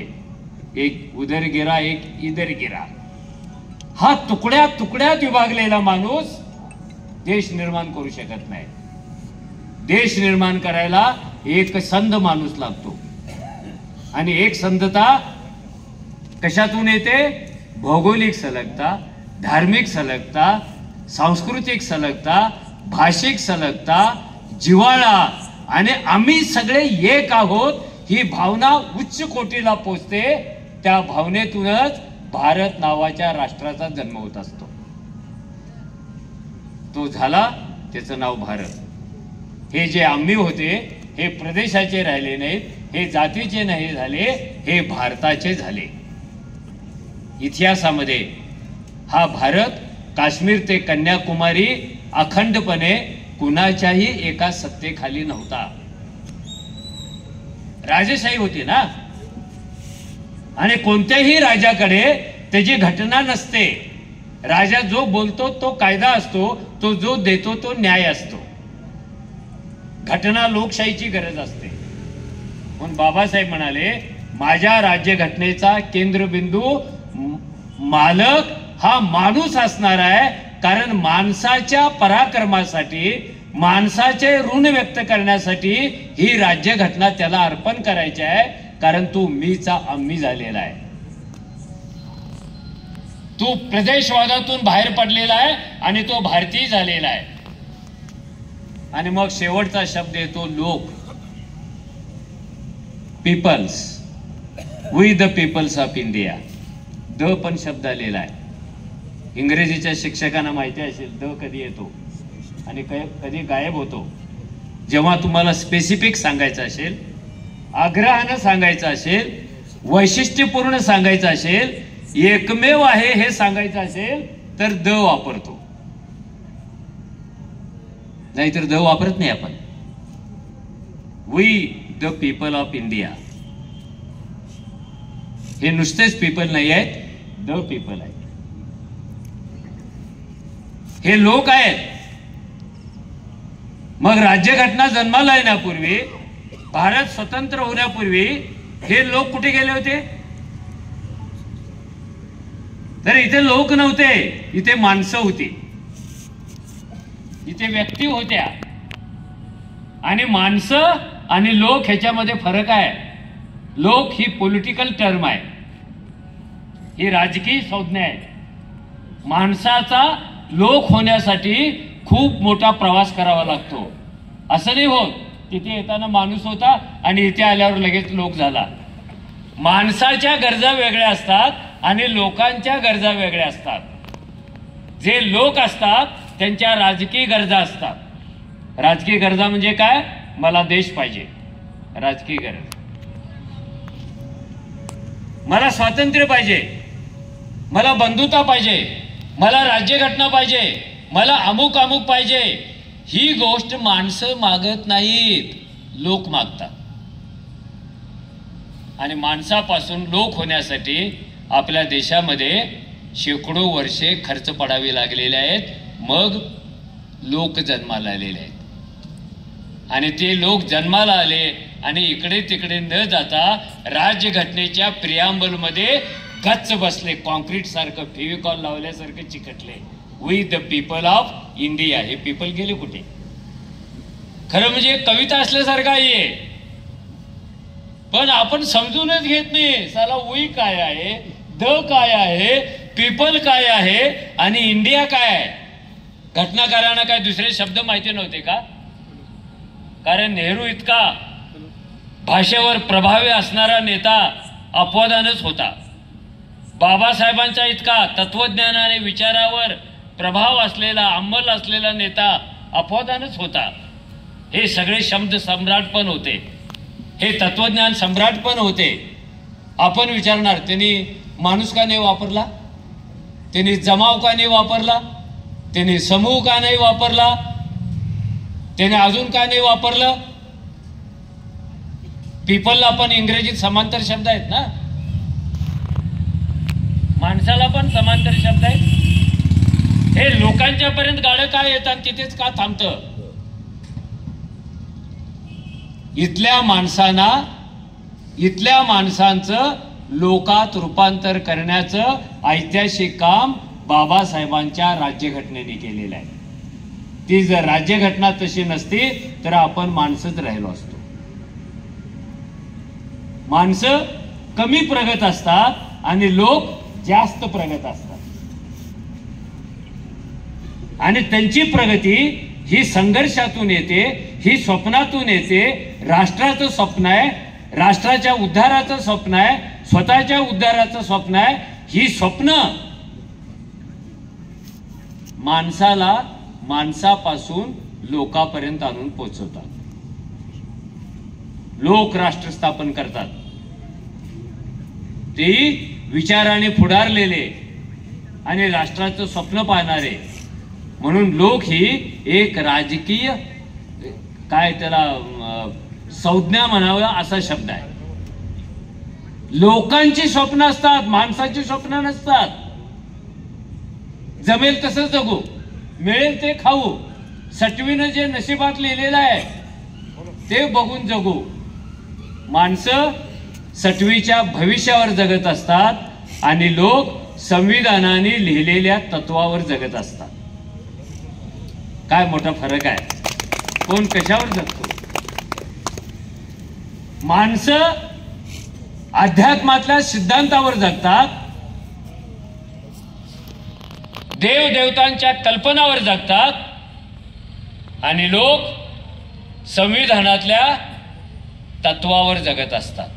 एक उधर गिरा एक इधर गिरा. हा तुकड्या तुकड्यात विभागलेला माणूस देश निर्माण करू शकत नाही. देश निर्माण करायला एक संध माणूस लागतो. आणि एक संधता कशातून येते? भौगोलिक सलगता, धार्मिक सलगता, सांस्कृतिक सलगता, भाषिक सलगता, जिव्हाळा आणि आम्ही सगळे एक आहोत ही भावना उच्च कोटीला पोचते. त्या भावनेतूनच भारत नावाच्या राष्ट्राचा जन्म होत असतो. तो झाला, त्याचं नाव भारत. हे जे आम्ही होते हे प्रदेशाचे राहिले नाहीत, हे जातीचे नाही झाले, हे भारताचे झाले. इतिहासामध्ये हा भारत काश्मीर ते कन्याकुमारी अखंडपणे कुणाच्याही एका सत्तेखाली नव्हता. राजेशाही होती ना, आणि कोणत्याही राजाकडे त्याची घटना नसते. राजा जो बोलतो तो कायदा असतो, तो जो देतो तो न्याय असतो. घटना लोकशाहीची गरज असते. म्हणून बाबासाहेब म्हणाले, माझ्या राज्यघटनेचा केंद्रबिंदू मालक हा माणूस असणार आहे, कारण माणसाच्या पराक्रमासाठी, माणसाचे ऋण व्यक्त करण्यासाठी ही राज्यघटना त्याला अर्पण करायची आहे. कारण तू मीचा आम्ही झालेला आहे, तू प्रदेशवादातून बाहेर पडलेला आहे आणि तो भारतीय झालेला आहे. आणि मग शेवटचा शब्द येतो लोक, peoples, we the peoples of India. The पण शब्द आलेला आहे. इंग्रजीच्या शिक्षकांना माहिती असेल द कधी येतो आणि कधी गायब होतो. जेव्हा तुम्हाला स्पेसिफिक सांगायचं असेल, आग्रहानं सांगायचं असेल, वैशिष्ट्यपूर्ण सांगायचं असेल, एकमेव आहे हे सांगायचं असेल तर द वापरतो, नाहीतर द वापरत नाही आपण. We the people of India. हे नुसतेच पीपल नाही आहेत, द पीपल आहेत. हे लोक आहेत. मग राज्यघटना जन्माला येण्यापूर्वी, भारत स्वतंत्र होण्यापूर्वी हे लोक कुठे गेले होते? तर इथे लोक नव्हते, इथे माणसं होती, इथे व्यक्ती होत्या. आणि माणसं आणि लोक ह्याच्यामध्ये फरक आहे. लोक ही पॉलिटिकल टर्म आहे, ही राजकीय संज्ञा आहे. माणसाचा लोक होण्यासाठी खूप मोठा प्रवास करावा लागतो. असं नाही होत तिथे येताना माणूस होता आणि इथे आल्यावर लगेच लोक झाला. माणसाच्या गरजा वेगळ्या असतात आणि लोकांच्या गरजा वेगळ्या असतात. जे लोक असतात त्यांच्या राजकीय गरजा असतात. राजकीय गरजा म्हणजे काय? मला देश पाहिजे, राजकीय गरज. मला स्वातंत्र्य पाहिजे, मला बंधुता पाहिजे, मला राज्यघटना पाहिजे, मला अमुक अमुक पाहिजे. ही गोष्ट माणसं मागत नाहीत, लोक मागतात. आणि माणसापासून लोक होण्यासाठी आपल्या देशामध्ये शेकडो वर्षे खर्च पडावे लागलेले आहेत. मग लोक जन्माला आलेले आहेत. आणि ते लोक जन्माला आले आणि इकडे तिकडे न जाता राज्यघटनेच्या प्रियांबल मध्ये गच्च बसले, कॉन्क्रीट सारखं, फेविकॉल लावल्यासारखं चिकटले. We the people of India. हे पीपल गेले कुठे? खरं म्हणजे कविता असल्यासारखं आहे, पण आपण समजूनच घेत नाही. साला वी काय आहे, द काय आहे, पीपल काय आहे आणि इंडिया काय आहे. घटनाकारांना काय दुसरे शब्द माहिती नव्हते का? कारण नेहरू इतका भाषेवर प्रभावी असणारा नेता अपवादानच होता. बाबासाहेबांचा इतका तत्वज्ञानाने विचारावर प्रभाव असलेला, अंमल असलेला नेता अपवादानच होता. हे सगळे शब्द सम्राट पण होते, हे तत्वज्ञान सम्राट पण होते. आपण विचारणार त्यांनी माणूस का नाही वापरला, त्यांनी जमाव का नाही वापरला, त्यांनी समूह का नाही वापरला, त्याने अजून का नाही वापरलं. पीपलला पण इंग्रजीत समांतर शब्द आहेत ना, माणसाला पण समांतर शब्द आहेत. हे लोकांच्या पर्यंत गाडं काय येतात तिथेच का थांबतं? इथल्या माणसांचं लोकात रूपांतर करण्याचं ऐतिहासिक काम बाबासाहेबांच्या राज्यघटनेने केलेलं आहे. ती जर राज्यघटना तशी नसती तर आपण माणसंच राहिलो असतो. माणसं कमी प्रगत असतात आणि लोक जास्त प्रगत असतात. आणि त्यांची प्रगती ही संघर्षातून येते, ही स्वप्नातून येते. राष्ट्राचं स्वप्न आहे, राष्ट्राच्या उद्धाराचं स्वप्न आहे, स्वतःच्या उद्धाराचं स्वप्न आहे. ही स्वप्न माणसाला माणसापासून लोकांपर्यंत आणून पोहोचवतात. लोक राष्ट्र स्थापन करतात. ते विचाराने फुडारलेले आणि राष्ट्राचं स्वप्न पाहणारे, म्हणून लोक ही एक राजकीय काय त्याला संज्ञा म्हणावं असा शब्द आहे. लोकांची स्वप्न असतात, माणसाची स्वप्न नसतात. जमेल तसं जगू, मिळेल ते खाऊ, सटवीनं जे नशिबात लिहिलेलं आहे ते बघून जगू. माणसं सटवीच्या भविष्यावर जगत असतात आणि लोक संविधानाने लिहिलेल्या तत्वावर जगत असतात. काय मोठा फरक आहे. कोण कशावर जगतो. माणसं अध्यात्मातल्या सिद्धांतावर जगतात, देवदेवतांच्या कल्पनावर जगतात आणि लोक संविधानातल्या तत्वावर जगत असतात,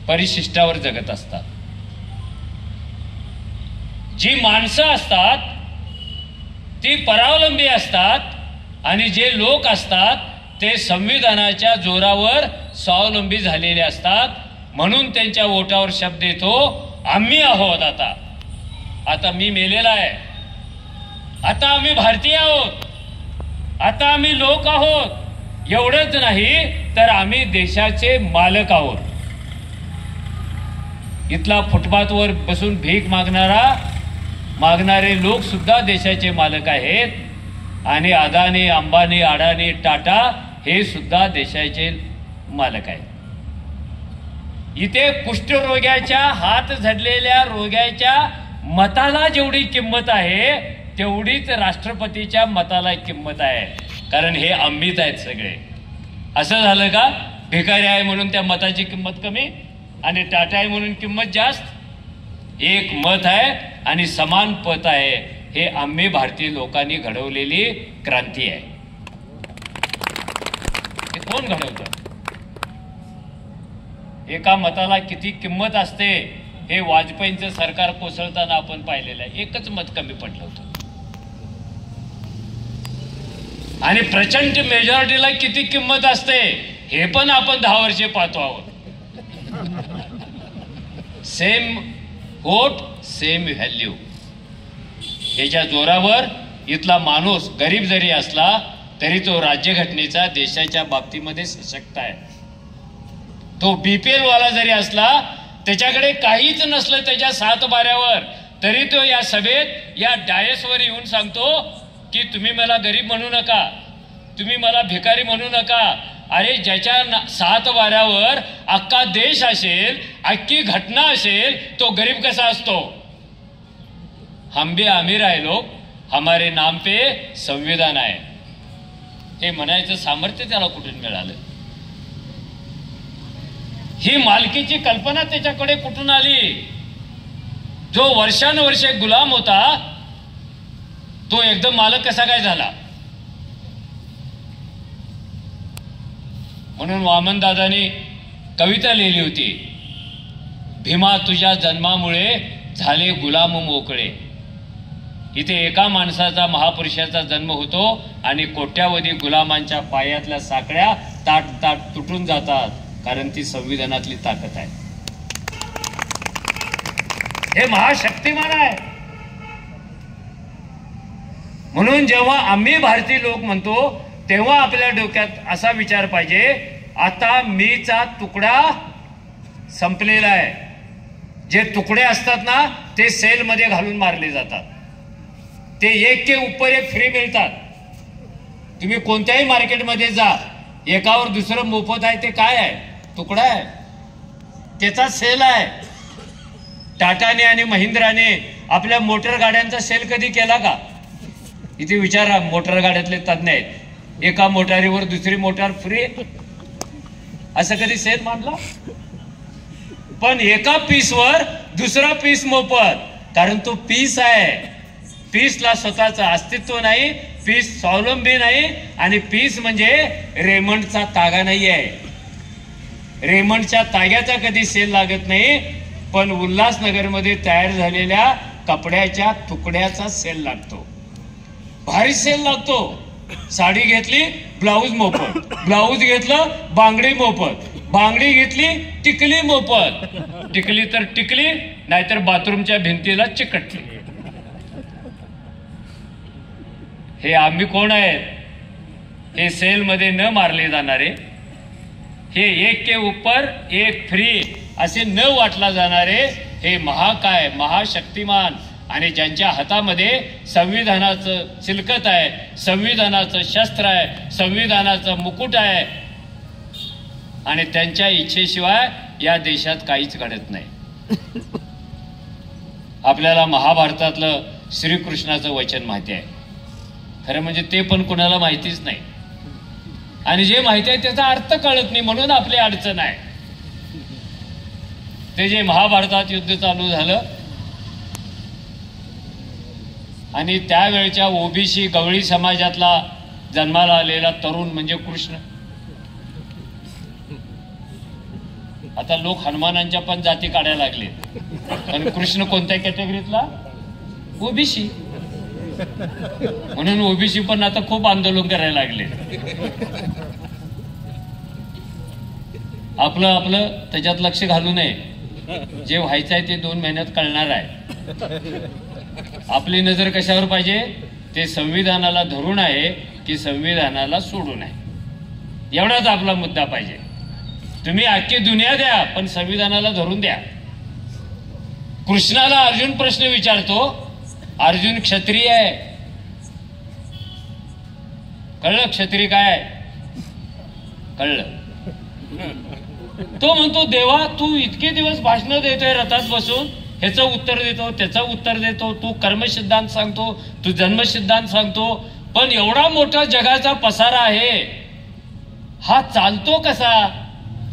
परिशिष्टावर जगत असतात. जी माणसं असतात ती परावलंबी असतात आणि जे लोक असतात ते संविधानाच्या जोरावर स्वावलंबी झालेले असतात. म्हणून त्यांच्या ओठावर शब्द येतो, आम्ही आहोत. आता मी मेलेला आहे, आता आम्ही भारतीय आहोत, आता आम्ही लोक आहोत. एवढंच नाही तर आम्ही देशाचे मालक आहोत. इथला फुटपाथवर बसून भीक मागणारे लोक सुद्धा देशाचे मालक आहेत आणि अदानी, अंबानी, अडानी, टाटा हे सुद्धा देशाचे मालक आहेत. इथे कुष्ठरोग्याच्या हात झडलेल्या रोग्याच्या मताला जेवढी किंमत आहे तेवढीच राष्ट्रपतीच्या मताला किंमत आहे. कारण हे आम्हीच आहेत सगळे. असं झालं का भिकारी आहे म्हणून त्या मताची किंमत कमी आणि टाटा आहे म्हणून किंमत जास्त. एक मत आहे आणि समान पत आहे. हे आम्ही भारतीय लोकांनी घडवलेली क्रांती आहे. हे कोण घडवतं. एका मताला किती किंमत असते हे वाजपेयींचं सरकार कोसळताना आपण पाहिलेलं आहे. एकच मत कमी पडलं होतं आणि प्रचंड मेजॉरिटीला किती किंमत असते हे पण आपण 10 वर्षे पाहतो आहोत. सेम वोट सेम व्हॅल्यू ह्याच्या जोरावर इथला माणूस गरीब जरी असला तरी तो राज्यघटनेचा देशाच्या बाबतीमध्ये सशक्त आहे. तो बीपीएल वाला जरी असला त्याच्याकडे काहीच नसलं त्याच्या 7 बाऱ्यावर तरी तो या सभेत या डायसवर येऊन सांगतो की तुम्ही मला गरीब म्हणू नका, तुम्ही मला भिकारी म्हणू नका. अरे ज्याच्या 7 बाऱ्यावर अख्खा देश असेल, अख्खी घटना असेल, तो गरीब कसा असतो. हम भी अमीर आहे लोग, हमारे नाम पे संविधान आहे हे म्हणायचं सामर्थ्य त्याला कुठून मिळालं. ही मालकीची कल्पना त्याच्याकडे कुठून आली. जो वर्षानुवर्षे गुलाम होता तो एकदम मालक कसा काय झाला. म्हणून वामनदादांनी कविता लिहिली होती, भीमा तुझ्या जन्मामुळे झाले गुलाम मोकळे. इथे एका माणसाचा, महापुरुषाचा जन्म होतो आणि कोट्यावधी गुलामांच्या पायातल्या साकड्या ताट ताट तुटून जातात. कारण ती संविधानातली ताकद आहे. हे महाशक्तिमान आहे. म्हणून जेव्हा आम्ही भारतीय लोक म्हणतो तेव्हा आपल्या डोक्यात असा विचार पाहिजे, आता मीचा तुकडा संपलेला आहे. जे तुकडे असतात ना ते सेलमध्ये घालून मारले जातात. ते एक के ऊपर एक फ्री मिळतात. तुम्ही कोणत्याही मार्केटमध्ये जा, एकावर दुसरं मोफत आहे. ते काय आहे. तुकडा आहे. त्याचा सेल आहे. टाटाने आणि महिंद्राने आपल्या मोटर गाड्यांचा सेल कधी केला का. इथे विचारा, मोटर गाड्यातले तज्ञ आहेत. एका मोटारीवर दुसरी मोटार फ्री असं कधी सेल मानला. पण एका पीसवर दुसरा पीस मोफत. कारण तो पीस आहे. पीसला स्वतःचं अस्तित्व नाही, पीस स्वावलंबी नाही आणि पीस म्हणजे रेमंडचा तागा नाही आहे. रेमंडच्या ताग्याचा कधी सेल लागत नाही, पण उल्हासनगरमध्ये तयार झालेल्या कपड्याच्या तुकड्याचा सेल लागतो. भारी सेल लागतो. साडी घेतली ब्लाऊज मोफत, ब्लाऊज घेतलं बांगडी मोफत, बांगडी घेतली टिकली मोफत. टिकली तर टिकली, नाहीतर बाथरूमच्या भिंतीला चिकटली. हे आम्ही कोण आहेत? हे सेलमध्ये न मारले जाणारे, हे एक के ऊपर एक फ्री असे न वाटला जाणारे, हे महाकाय महाशक्तिमान आणि ज्यांच्या हातामध्ये संविधानाचं चिलकत आहे, संविधानाचं शस्त्र आहे, संविधानाचं मुकुट आहे आणि त्यांच्या इच्छेशिवाय या देशात काहीच घडत नाही. आपल्याला महाभारतातलं श्रीकृष्णाचं वचन माहिती आहे, खरं म्हणजे ते पण कुणाला माहितीच नाही आणि जे माहिती आहे त्याचा अर्थ कळत नाही, म्हणून आपली अडचण आहे. ते जे महाभारतात युद्ध चालू झालं आणि त्यावेळच्या ओबीसी गवळी समाजातला जन्माला आलेला तरुण म्हणजे कृष्ण. आता लोक हनुमानांच्या पण जाती काढायला लागले, पण कृष्ण कोणत्या कॅटेगरीतला? ओबीसी. म्हणून ओबीसी पण आता खूप आंदोलन करायला लागले. आपलं आपलं त्याच्यात लक्ष घालू नये. जे व्हायचं आहे ते 2 महिन्यात कळणार आहे. आपली नजर कशावर पाहिजे? ते संविधानाला धरून आहे की संविधानाला सोडून आहे, एवढाच आपला मुद्दा पाहिजे. तुम्ही अख्खी दुनिया द्या पण संविधानाला धरून द्या. कृष्णाला अर्जुन प्रश्न विचारतो, अर्जुन क्षत्रिय आहे, कळलं क्षत्रिय काय कळलं? तो म्हणतो देवा तू इतके दिवस भाषण देतोय रथात बसून, ह्याचं उत्तर देतो त्याचं उत्तर देतो, तू कर्मसिद्धांत सांगतो, तू जन्मसिद्धांत सांगतो, पण एवढा मोठा जगाचा पसारा आहे, हा चालतो कसा?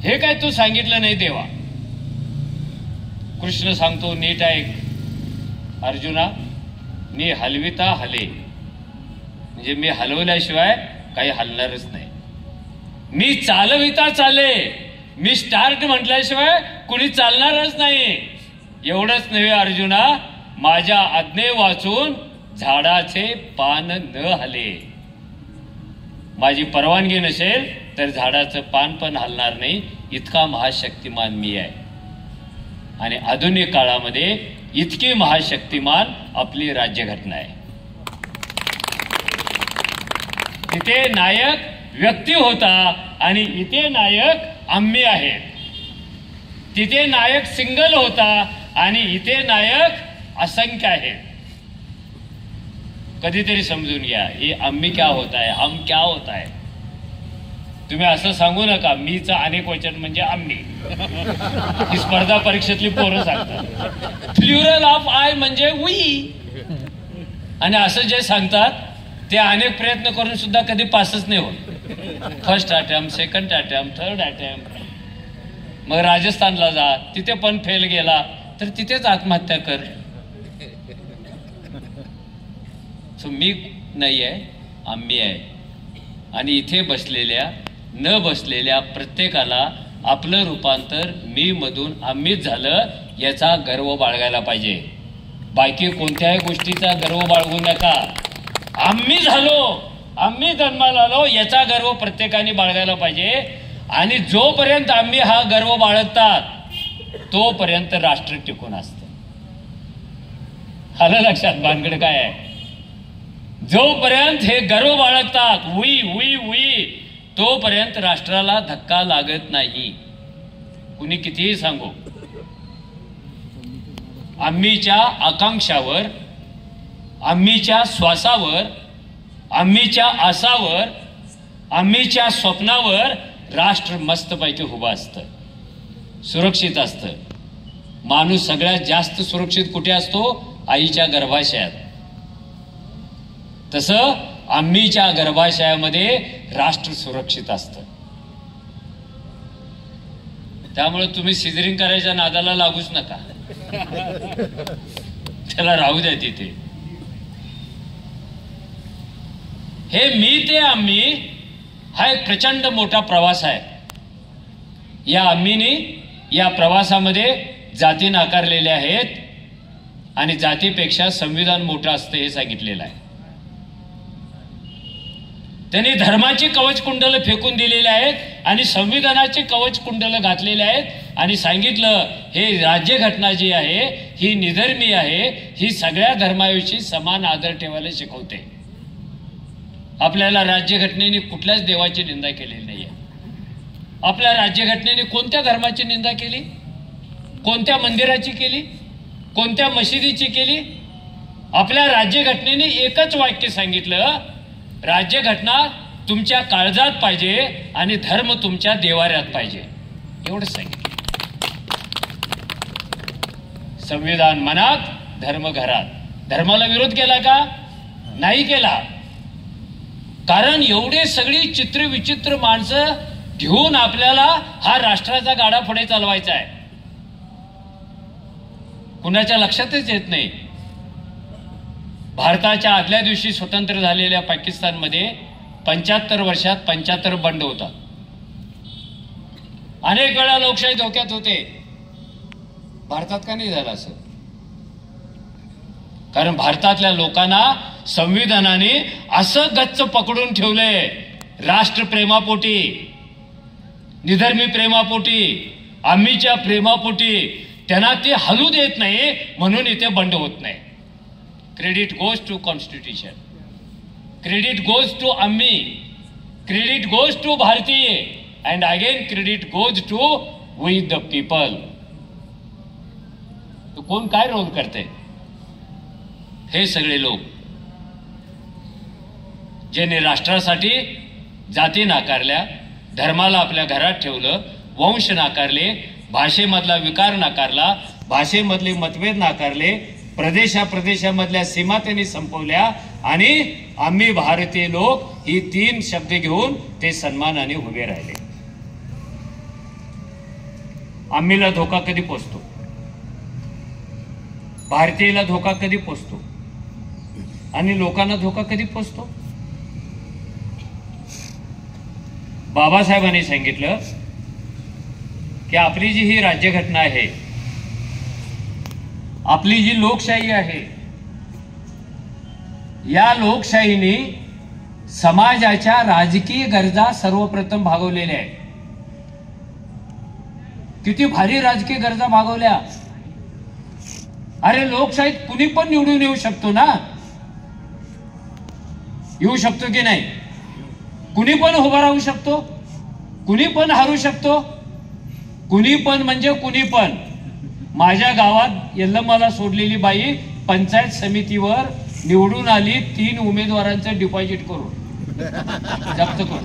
हे काय तू सांगितलं नाही देवा. कृष्ण सांगतो नीट ऐक अर्जुना, मी हलविता हले, म्हणजे मी हलवल्याशिवाय काही हलणारच नाही. मी चालविता चाले, मी स्टार्ट म्हटल्याशिवाय कुणी चालणारच नाही. एवढंच नव्हे अर्जुना, माझ्या आज्ञे वाचून झाडाचे पान न हले. माझी परवानगी नसेल तर झाडाचं पान पण हलणार नाही, इतका महाशक्तिमान मी आहे. आणि आधुनिक काळामध्ये इतकी महाशक्तिमान आपली राज्यघटना आहे. तिथे नायक व्यक्ती होता आणि इथे नायक आम्ही आहेत. तिथे नायक सिंगल होता आणि इथे नायक असंख्य आहेत. कधीतरी समजून घ्या, हे आम्ही क्या होता है, हम क्या होता है. तुम्ही असं सांगू नका मीच अनेक वचन म्हणजे आम्ही. ही स्पर्धा परीक्षेतली पोरं सांगतात. प्लुरल ऑफ आय म्हणजे वी. आणि असं जे सांगतात ते अनेक प्रयत्न करून सुद्धा कधी पासच नाही होत. First attempt, second attempt, third attempt. मग राजस्थानला जा, तिथे पण फेल गेला तर तिथेच आत्महत्या कर. सो मी नाही आहे, आम्ही आहे. आणि इथे बसलेल्या न बसलेल्या प्रत्येकाला आपलं रूपांतर मी मधून आम्हीच झालं याचा गर्व बाळगायला पाहिजे. बाकी कोणत्याही गोष्टीचा गर्व बाळगू नका. आम्ही झालो, आम्ही जन्माला आलो याचा गर्व प्रत्येकाने बाळगायला पाहिजे. आणि जोपर्यंत आम्ही हा गर्व बाळगतात तोपर्यंत राष्ट्र टिकून असतं. आलं लक्षात भानगड काय आहे? जोपर्यंत हे गर्व बाळगतात वी वी वी तोपर्यंत राष्ट्राला धक्का लागत नाही, कुणी कितीही सांगू. आम्हीच्या आकांक्षावर, आम्हीच्या श्वासावर, आम्हीच्या आसावर, आम्हीच्या स्वप्नावर राष्ट्र मस्तपैकी उभं असतं, सुरक्षित असतं. माणूस सगळ्यात जास्त सुरक्षित कुठे असतो? आईच्या गर्भाशयात. तसं आम्हीच्या गर्भाशयामध्ये राष्ट्र सुरक्षित असतं. त्यामुळे तुम्ही सिझरिंग करायच्या नादाला लागूच नका, त्याला राहू द्या तिथे. हे मी ते आम्ही हा एक प्रचंड मोठा प्रवास आहे. या आम्हीने या प्रवासामध्ये जाती नाकारलेल्या आहेत आणि जातीपेक्षा संविधान मोठं असतं हे सांगितलेलं आहे. त्यांनी धर्माची कवच कुंडलं फेकून दिलेले आहेत आणि संविधानाची कवच कुंडलं घातलेले आहेत आणि सांगितलं हे राज्यघटना जी आहे ही निधर्मी आहे, ही सगळ्या धर्माविषयी समान आदर ठेवायला शिकवते. आपल्याला राज्यघटनेने कुठल्याच देवाची निंदा केलेली नाही आहे. आपल्या राज्यघटनेने कोणत्या धर्माची निंदा केली, कोणत्या मंदिराची केली, कोणत्या मशिदीची केली? आपल्या राज्यघटनेने एकच वाक्य सांगितलं, राज्यघटना तुमच्या काळजात पाहिजे आणि धर्म तुमच्या देवाऱ्यात पाहिजे, एवढंच सांगितलं. संविधान मनात, धर्म घरात. धर्माला विरोध केला का? नाही केला. कारण एवढे सगळी चित्र विचित्र माणसं घेऊन आपल्याला हा राष्ट्राचा गाडा पुढे चालवायचा आहे. कुणाच्या लक्षातच येत नाही. भारताच्या आदल्या दिवशी स्वतंत्र झालेल्या पाकिस्तानमध्ये 75 वर्षात 75 बंड होता. अनेक वेळा लोकशाही धोक्यात होते. भारतात का नाही झालं असं? कारण भारतातल्या लोकांना संविधानाने असं गच्च पकडून ठेवलंय, राष्ट्रप्रेमापोटी, निधर्मी प्रेमापोटी, आम्हीच्या प्रेमापोटी. त्यांना ते हलू देत नाही, म्हणून इथे बंड होत नाही. Credit goes to constitution, credit goes to आम्ही, क्रेडिट गोज टू भारतीय, and again credit goes to we the people. कोण काय रोल करते? हे सगळे लोक ज्यांनी राष्ट्रासाठी जाती नाकारल्या, धर्माला आपल्या घरात ठेवलं, वंश नाकारले, भाषेमधला विकार नाकारला, भाषेमधले मतभेद नाकारले, प्रदेशामधल्या सीमा त्यांनी संपवल्या आणि आम्ही भारतीय लोक ही 3 शब्द घेऊन ते सन्मानाने उभे राहिले. आम्हीला धोका कधी पोचतो? भारतीयला धोका कधी पोचतो? आणि लोकांना धोका कधी पोचतो? बाबासाहेबांनी सांगितलं की आपली जी ही राज्यघटना आहे, आपली जी लोकशाही आहे, या लोकशाहीने समाजाच्या राजकीय गरजा सर्वप्रथम भागवलेल्या आहेत. किती भारी राजकीय गरजा भागवल्या. अरे लोकशाहीत कुणी पण निवडून येऊ शकतो ना? येऊ शकतो की नाही? कुणी पण उभा राहू शकतो, कुणी पण हरू शकतो, कुणी पण म्हणजे कुणी पण. माझ्या गावात यल्लमाला सोडलेली बाई पंचायत समितीवर निवडून आली 3 उमेदवारांचं डिपॉझिट करून, जप्त करून.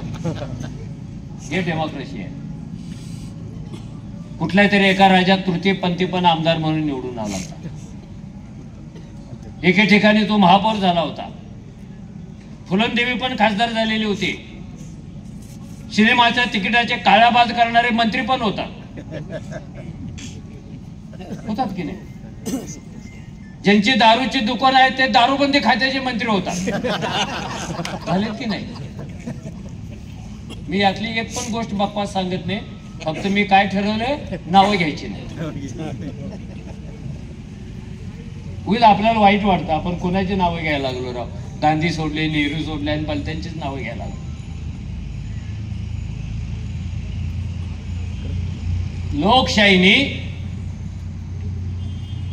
हे डेमोक्रेसी आहे. कुठल्या तरी एका राज्यात तृतीयपंथी पण आमदार म्हणून निवडून आला होता. एके ठिकाणी तो महापौर झाला होता. फुलनदेवी पण खासदार झालेली होती. सिनेमाच्या तिकिटाचे काळाबाज करणारे मंत्री पण होतात की नाही? ज्यांची दारूची दुकान आहे ते दारूबंदी खात्याचे मंत्री होतात, झालेत की नाही? मी यातली एक पण गोष्ट बकवास सांगत नाही. फक्त मी काय ठरवलंय, नावं घ्यायची नाही. उगाच आपल्याला वाईट वाटतं, आपण कोणाची नावं घ्यायला लागलो राव. गांधी सोडले, नेहरू सोडले आणि मला त्यांचीच नावं घ्यायला लागलो. लोकशाहीने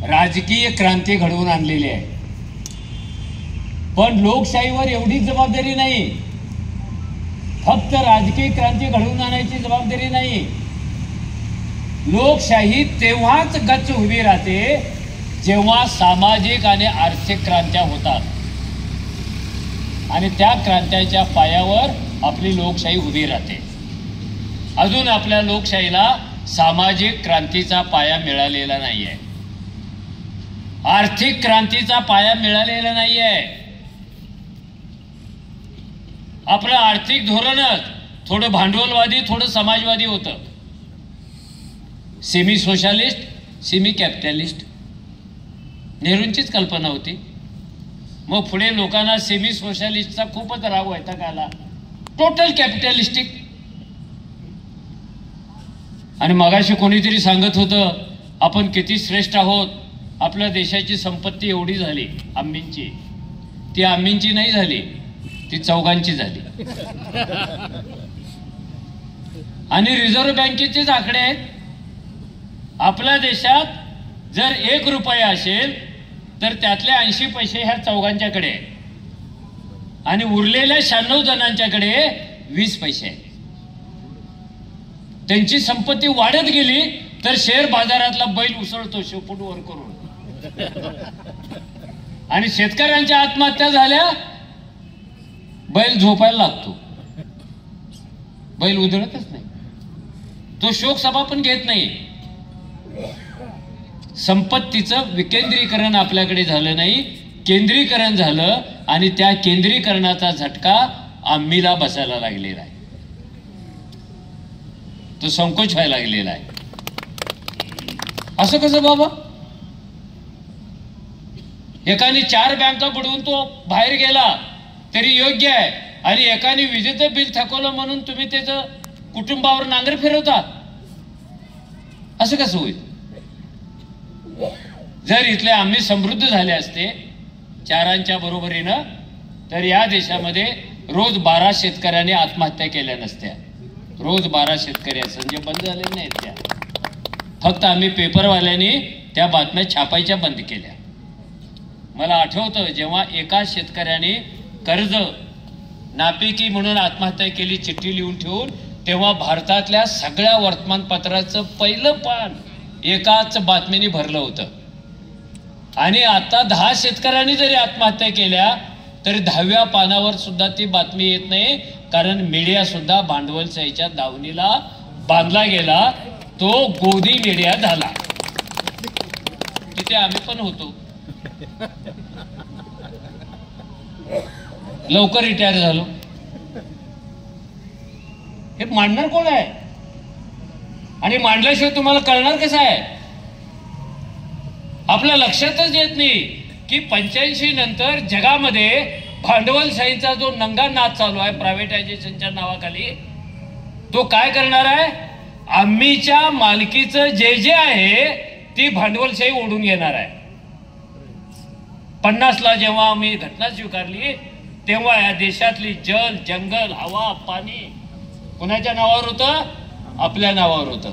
राजकीय क्रांती घडवून आणलेली आहे, पण लोकशाहीवर एवढी जबाबदारी नाही. फक्त राजकीय क्रांती घडवून आणायची जबाबदारी नाही. लोकशाही तेव्हाच गच्च उभी राहते जेव्हा सामाजिक आणि आर्थिक क्रांत्या होतात, आणि त्या क्रांत्याच्या पायावर आपली लोकशाही उभी राहते. अजून आपल्या लोकशाहीला सामाजिक क्रांतीचा पाया मिळालेला नाहीये, आर्थिक क्रांतीचा पाया मिळालेला नाहीये. आपलं आर्थिक धोरणच थोडं भांडवलवादी, थोडं समाजवादी होतं. सेमी सोशलिस्ट, सेमी कॅपिटलिस्ट नेहरूंचीच कल्पना होती. मग पुढे लोकांना सेमी सोशलिस्टचा खूपच राग वैताग आला. टोटल कॅपिटलिस्टिक. आणि मगाशी कोणीतरी सांगत होतं आपण किती श्रेष्ठ आहोत, आपल्या देशाची संपत्ती एवढी झाली आम्हींची. ती आम्हींची नाही झाली, ती चौघांची झाली. आणि रिझर्व्ह बँकेचेच आकडे आहेत. आपल्या देशात जर 1 रुपया असेल तर त्यातले 80 पैसे ह्या चौघांच्याकडे आहेत. आणि उरलेल्या 96 जणांच्याकडे 20 पैसे आहेत. त्यांची संपत्ती वाढत गेली तर शेअर बाजारातला बैल उसळतो शेपूट वर करून. आणि शेतकऱ्यांच्या आत्महत्या झाल्या, बैल झोपायला लागतो, बैल उधळतच नाही, तो शोक सभा पण घेत नाही. संपत्तीचं विकेंद्रीकरण आपल्याकडे झालं नाही, केंद्रीकरण झालं आणि त्या केंद्रीकरणाचा झटका आम्हीला बसायला लागलेला आहे, तो संकोच व्हायला लागलेला आहे. असं कसं बाबा? एकाने 4 बँका बुडवून तो बाहेर गेला तरी योग्य आहे, आणि एकाने विजेचं बिल थकवलं म्हणून तुम्ही त्याचं कुटुंबावर नांगर फिरवता, असं कसं होईल? जर इथले आम्ही समृद्ध झाले असते 4 बरोबरीनं, तर या देशामध्ये रोज 12 शेतकऱ्यांनी आत्महत्या केल्या नसत्या. रोज 12 शेतकरी म्हणजे बंद झाले नाहीत त्या, फक्त आम्ही पेपरवाल्यांनी त्या बातम्या छापायच्या बंद केल्या. मला आठवतं जेव्हा एका शेतकऱ्याने कर्ज नापिकी म्हणून आत्महत्या केली, चिठ्ठी लिहून ठेवून, तेव्हा भारतातल्या सगळ्या वर्तमानपत्राचं पहिलं पान एकाच बातमीने भरलं होतं. आणि आता 10 शेतकऱ्यांनी जरी आत्महत्या केल्या तरी 10व्या पानावर सुद्धा ती बातमी येत नाही, कारण मीडिया सुद्धा भांडवलशाहीच्या दावणीला बांधला गेला, तो गोदी मीडिया झाला. तिथे आम्ही पण होतो, लवकर रिटायर झालो. हे मांडणार कोण आहे? आणि मांडल्याशिवाय तुम्हाला कळणार कसं आहे? आपल्या लक्षातच येत नाही की 85 नंतर जगामध्ये भांडवलशाहीचा जो नंगा नाच चालू आहे प्रायव्हेटायझेशनच्या नावाखाली, तो काय करणार आहे? आम्हीच्या मालकीचं जे जे आहे ती भांडवलशाही ओढून घेणार आहे. 50ला जेव्हा आम्ही घटना स्वीकारली तेव्हा या देशातली जल, जंगल, हवा, पाणी कुणाच्या नावावर होतं? आपल्या नावावर होतं.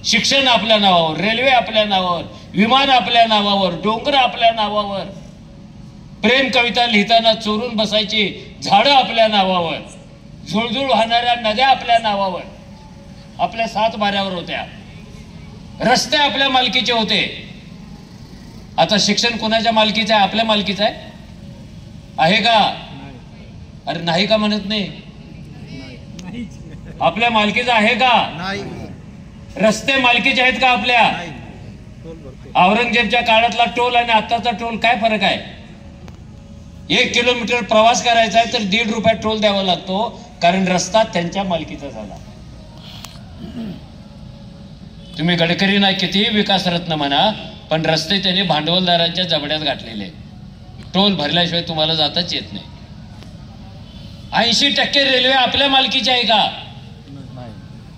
शिक्षण आपल्या नावावर, रेल्वे आपल्या नावावर, विमान आपल्या नावावर, डोंगर आपल्या नावावर, प्रेम कविता लिहिताना चोरून बसायची झाडं आपल्या नावावर, झुळझुळ वाहणाऱ्या नद्या आपल्या नावावर, आपल्या 7 बाऱ्यावर होत्या, रस्ते आपल्या मालकीचे होते. आता शिक्षण कोणाच्या मालकीचं आहे? आपल्या मालकीचं आहे का? अरे नाही का म्हणत नाही? आपल्या मालकीचं आहे का? रस्ते मालकीचे आहेत का आपल्या? औरंगजेबच्या काळातला टोल आणि आताचा टोल काय फरक आहे? 1 किलोमीटर प्रवास करायचा आहे तर 1.5 रुपये टोल द्यावा लागतो, कारण रस्ता त्यांच्या मालकीचा झाला. तुम्ही गडकरींना कितीही विकास रत्न म्हणा, पण रस्ते त्यांनी भांडवलदारांच्या जबड्यात घातलेले. टोल भरल्याशिवाय तुम्हाला जाताच येत नाही. 80% रेल्वे आपल्या मालकीची आहे का?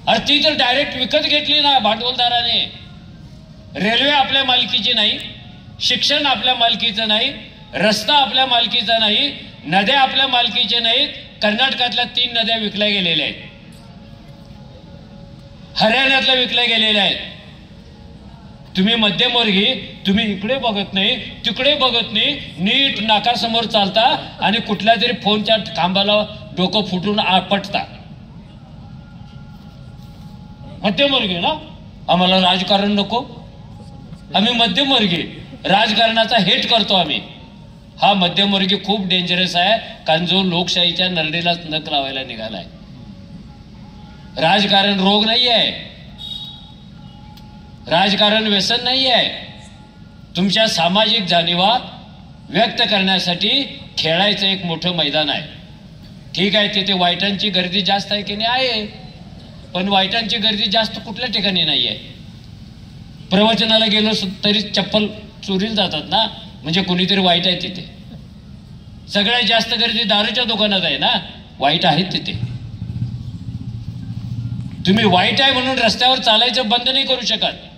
अरे ती तर डायरेक्ट विकत घेतली ना भांडवलदाराने. रेल्वे आपल्या मालकीची नाही, शिक्षण आपल्या मालकीचं नाही, रस्ता आपल्या मालकीचा नाही, नद्या आपल्या मालकीचे नाहीत. कर्नाटकातल्या 3 नद्या विकल्या गेलेल्या आहेत, हरियाणातल्या विकल्या गेलेल्या आहेत. तुम्ही मध्यमवर्गी, तुम्ही इकडे बघत नाही, तिकडे बघत नाही, नीट नाकासमोर चालता आणि कुठल्या तरी फोनच्या खांबाला डोकं फुटून आपटता. मध्यमवर्गी ना, आम्हाला राजकारण नको, आम्ही मध्यमवर्गी, राजकारणाचा हेट करतो आम्ही. हा मध्यमवर्गी खूप डेंजरस आहे, कारण जो लोकशाहीच्या नरडीलाच नख लावायला निघालाय. राजकारण रोग नाही आहे, राजकारण व्यसन नाही आहे. तुमच्या सामाजिक जाणीवा व्यक्त करण्यासाठी खेळायचं एक मोठं मैदान आहे. ठीक आहे, तिथे वाईटांची गर्दी जास्त आहे की नाही? आहे, पण वाईटांची गर्दी जास्त कुठल्या ठिकाणी नाही आहे. प्रवचनाला गेलो तरी चप्पल चोरीला जातात ना, म्हणजे कुणीतरी वाईट आहे तिथे. सगळ्यात जास्त गर्दी दारूच्या दुकानात आहे ना, वाईट आहेत तिथे. तुम्ही वाईट आहे म्हणून रस्त्यावर चालायचं बंद नाही करू शकत.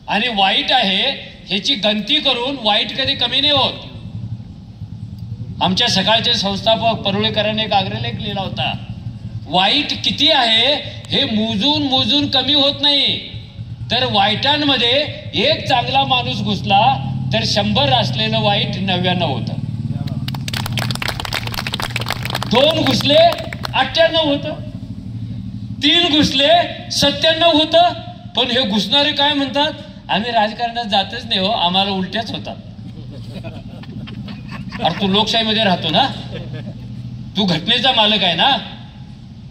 आणि वाईट आहे ह्याची गंती करून वाईट कधी कमी नाही होत. आमच्या सकाळचे संस्थापक परुळेकरांनी एक आग्रहलेख लिहिला होता, वाईट किती आहे हे मोजून मोजून कमी होत नाही. तर वाईटांमध्ये एक चांगला माणूस घुसला तर 100 असलेलं वाईट 99 होतं. 2 घुसले 98 होतं. 3 घुसले 97 होतं. पण हे घुसणारे काय म्हणतात, आम्ही राजकारणात जातच नाही हो, आम्हाला उलट्याच होतात. अरे तू लोकशाहीमध्ये राहतो ना, तू घटनेचा मालक आहे ना,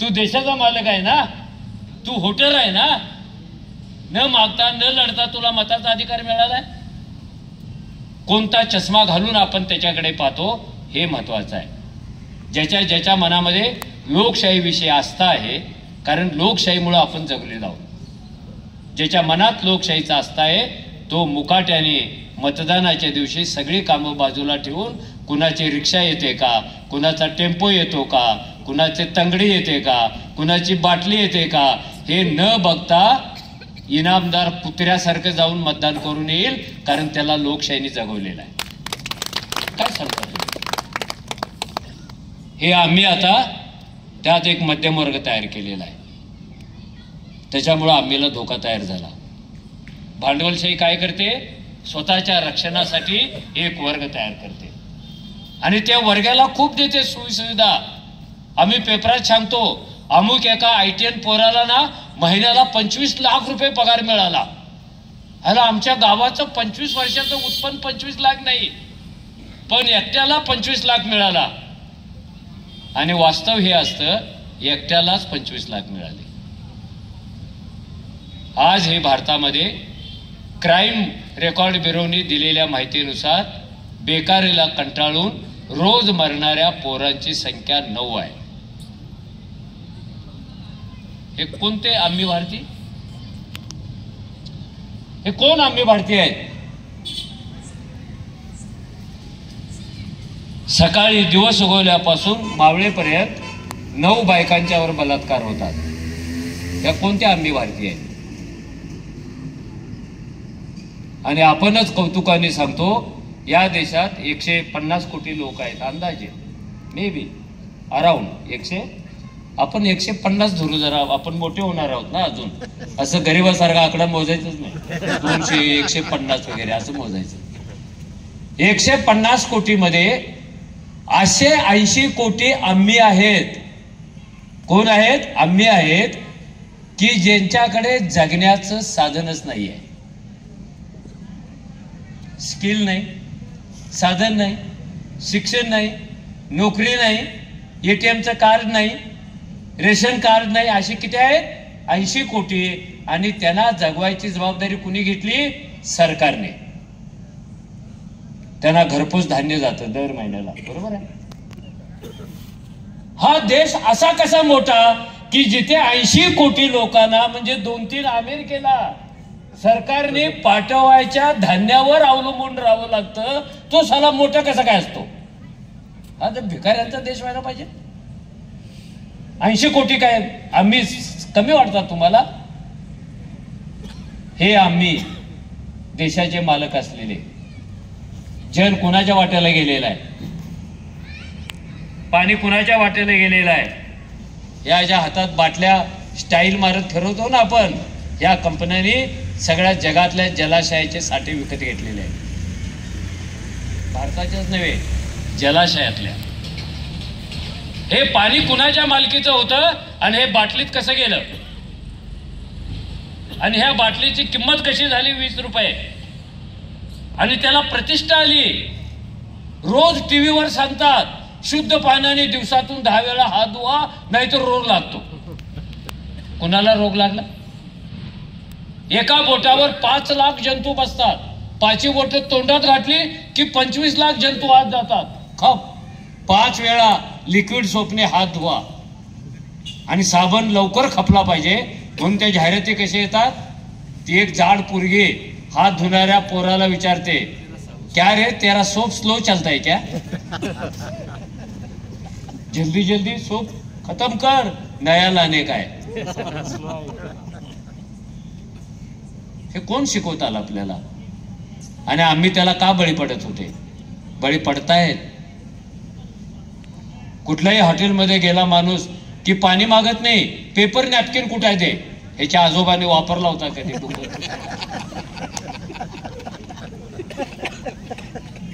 तू देशाचा मालक आहे ना, तू व्होटर आहे ना. न मागता न लढता तुला मताचा अधिकार मिळालाय. कोणता चष्मा घालून आपण त्याच्याकडे पाहतो हे महत्वाचं आहे. ज्याच्या मनामध्ये लोकशाहीविषयी आस्था आहे, कारण लोकशाहीमुळे आपण जगलेलो आहोत. ज्याच्या मनात लोकशाहीचा आस्था आहे तो मुकाट्याने मतदानाच्या दिवशी सगळी कामं बाजूला ठेवून कुणाची रिक्षा येते का, कुणाचा टेम्पो येतो का, कुणाचे तंगडी येते का, कुणाची बाटली येते का, हे न बघता इनामदार कुत्र्यासारखं जाऊन मतदान करून येईल, कारण त्याला लोकशाहीने जगवलेलं आहे. काय सांगतात हे आम्ही आता त्यात एक मध्यमवर्ग तयार केलेला आहे. त्याच्यामुळं आम्हीला धोका तयार झाला. भांडवलशाही काय करते, स्वतःच्या रक्षणासाठी एक वर्ग तयार करते आणि त्या वर्गाला खूप देते सोयीसुविधा. आम्ही पेपरात सांगतो, अमुक एका ITN पोराला ना महिन्याला 25 लाख रुपये पगार मिळाला. ह्याला आमच्या गावाचं 25 वर्षाचं उत्पन्न 25 लाख नाही, पण एकट्याला 25 लाख मिळाला. आणि वास्तव हे असतं, एकट्यालाच 25 लाख मिळाले. आज हे भारतामध्ये क्राईम रेकॉर्ड ब्युरोनी दिलेल्या माहितीनुसार बेकारीला कंटाळून रोज मरणाऱ्या पोरांची संख्या 9 आहे. हे कोणते आम्ही भारती, हे कोण आम्ही भारतीय आहेत? सकाळी दिवस उगवल्यापासून मावळेपर्यंत 9 बायकांच्यावर बलात्कार होतात. या कोणत्या आम्ही भारतीय आहेत? आणि आपणच कौतुकाने सांगतो, या देशात 150 कोटी लोक आहेत अंदाजे, मे बी अराउंड आपण 150 धरू जरा, आपण मोठे होणार आहोत ना अजून. असं गरीबासारखा आकडा मोजायचंच नाही, 200 150 वगैरे असं मोजायचं. 150 कोटीमध्ये 80 कोटी आम्ही आहेत. कोण आहेत? आम्ही आहेत की ज्यांच्याकडे जगण्याचं साधनच नाही आहे. स्किल नाही, साधन नाही, शिक्षण नाही, नोकरी नाही, ATMचं कार्ड नाही, रेशन कार्ड नाही, अशी किती आहेत? 80 कोटी. आणि त्यांना जगवायची जबाबदारी कुणी घेतली? सरकारने. त्यांना घरपोच धान्य जातं दर महिन्याला, बरोबर आहे. हा देश असा कसा मोठा की जिथे 80 कोटी लोकांना, म्हणजे 2-3 अमेरिकेला सरकारने पाठवायच्या धान्यावर अवलंबून राहावं लागतं. तो साला मोठा कसा काय असतो? हा तर भिकाऱ्यांचा देश व्हायला पाहिजे. 80 कोटी काय आम्ही कमी वाटतात तुम्हाला? हे आम्ही देशाचे मालक असलेले. जल कुणाच्या वाट्याला गेलेला आहे? पाणी कुणाच्या वाट्याला गेलेलं आहे? या ज्या हातात बाटल्या स्टाईल मारत फिरवतो ना आपण, या कंपन्यांनी सगळ्या जगातल्या जलाशयाचे साठे विकत घेतलेले आहेत. भारताच्याच नव्हे, जलाशयातल्या. हे पाणी कुणाच्या मालकीचं होतं आणि हे बाटलीत कसं गेलं? आणि ह्या बाटलीची किंमत कशी झाली? 20 रुपये. आणि त्याला प्रतिष्ठा आली. रोज टीव्हीवर सांगतात, शुद्ध पाण्याने दिवसातून 10 वेळा हात धुवा, नाहीतर रोग लागतो. कुणाला रोग लागला? एका बोटावर 5 लाख जंतू बसतात. 5ही बोट तोंडात घातली की 25 लाख जंतू आत जातात. खप 5 वेळा लिक्विड सोपने हात धुवा. आणि साबण लवकर खपला पाहिजे म्हणून त्या जाहिराती कशा येतात? ती एक जाड पोरगी हात धुणाऱ्या पोराला विचारते, क्या रे तेरा सोप स्लो चलता है क्या? जल्दी जल्दी सोप खत्म कर, नया लाने का है. हे कोण शिकवताल आपल्याला? आणि आम्ही त्याला का बळी पडत होते? बळी पडतायत. कुठल्याही हॉटेलमध्ये गेला माणूस की पाणी मागत नाही, पेपर नॅपकिन कुठे आहे ते? ह्याच्या आजोबाने वापरला होता कधी?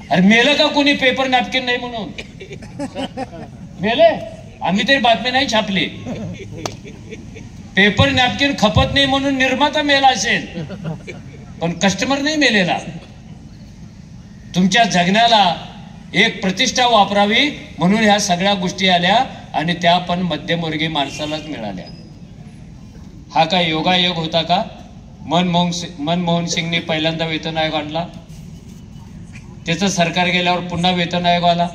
अरे मेलं का कोणी पेपर नॅपकिन नाही म्हणून? मेले? आम्ही तरी बातमी नाही छापली. पेपर नॅपकिन खपत नाही म्हणून निर्माता मेला असेल, पण कस्टमर नाही मेलेला. तुमच्या जगण्याला एक प्रतिष्ठा वापरावी म्हणून ह्या सगळ्या गोष्टी आल्या आणि त्या पण मध्यमवर्गीय माणसालाच मिळाल्या. हा काय योगायोग होता का? मनमोहन सिंगने पहिल्यांदा वेतन आयोग आणला, त्याचं सरकार गेल्यावर पुन्हा वेतन आयोग आला,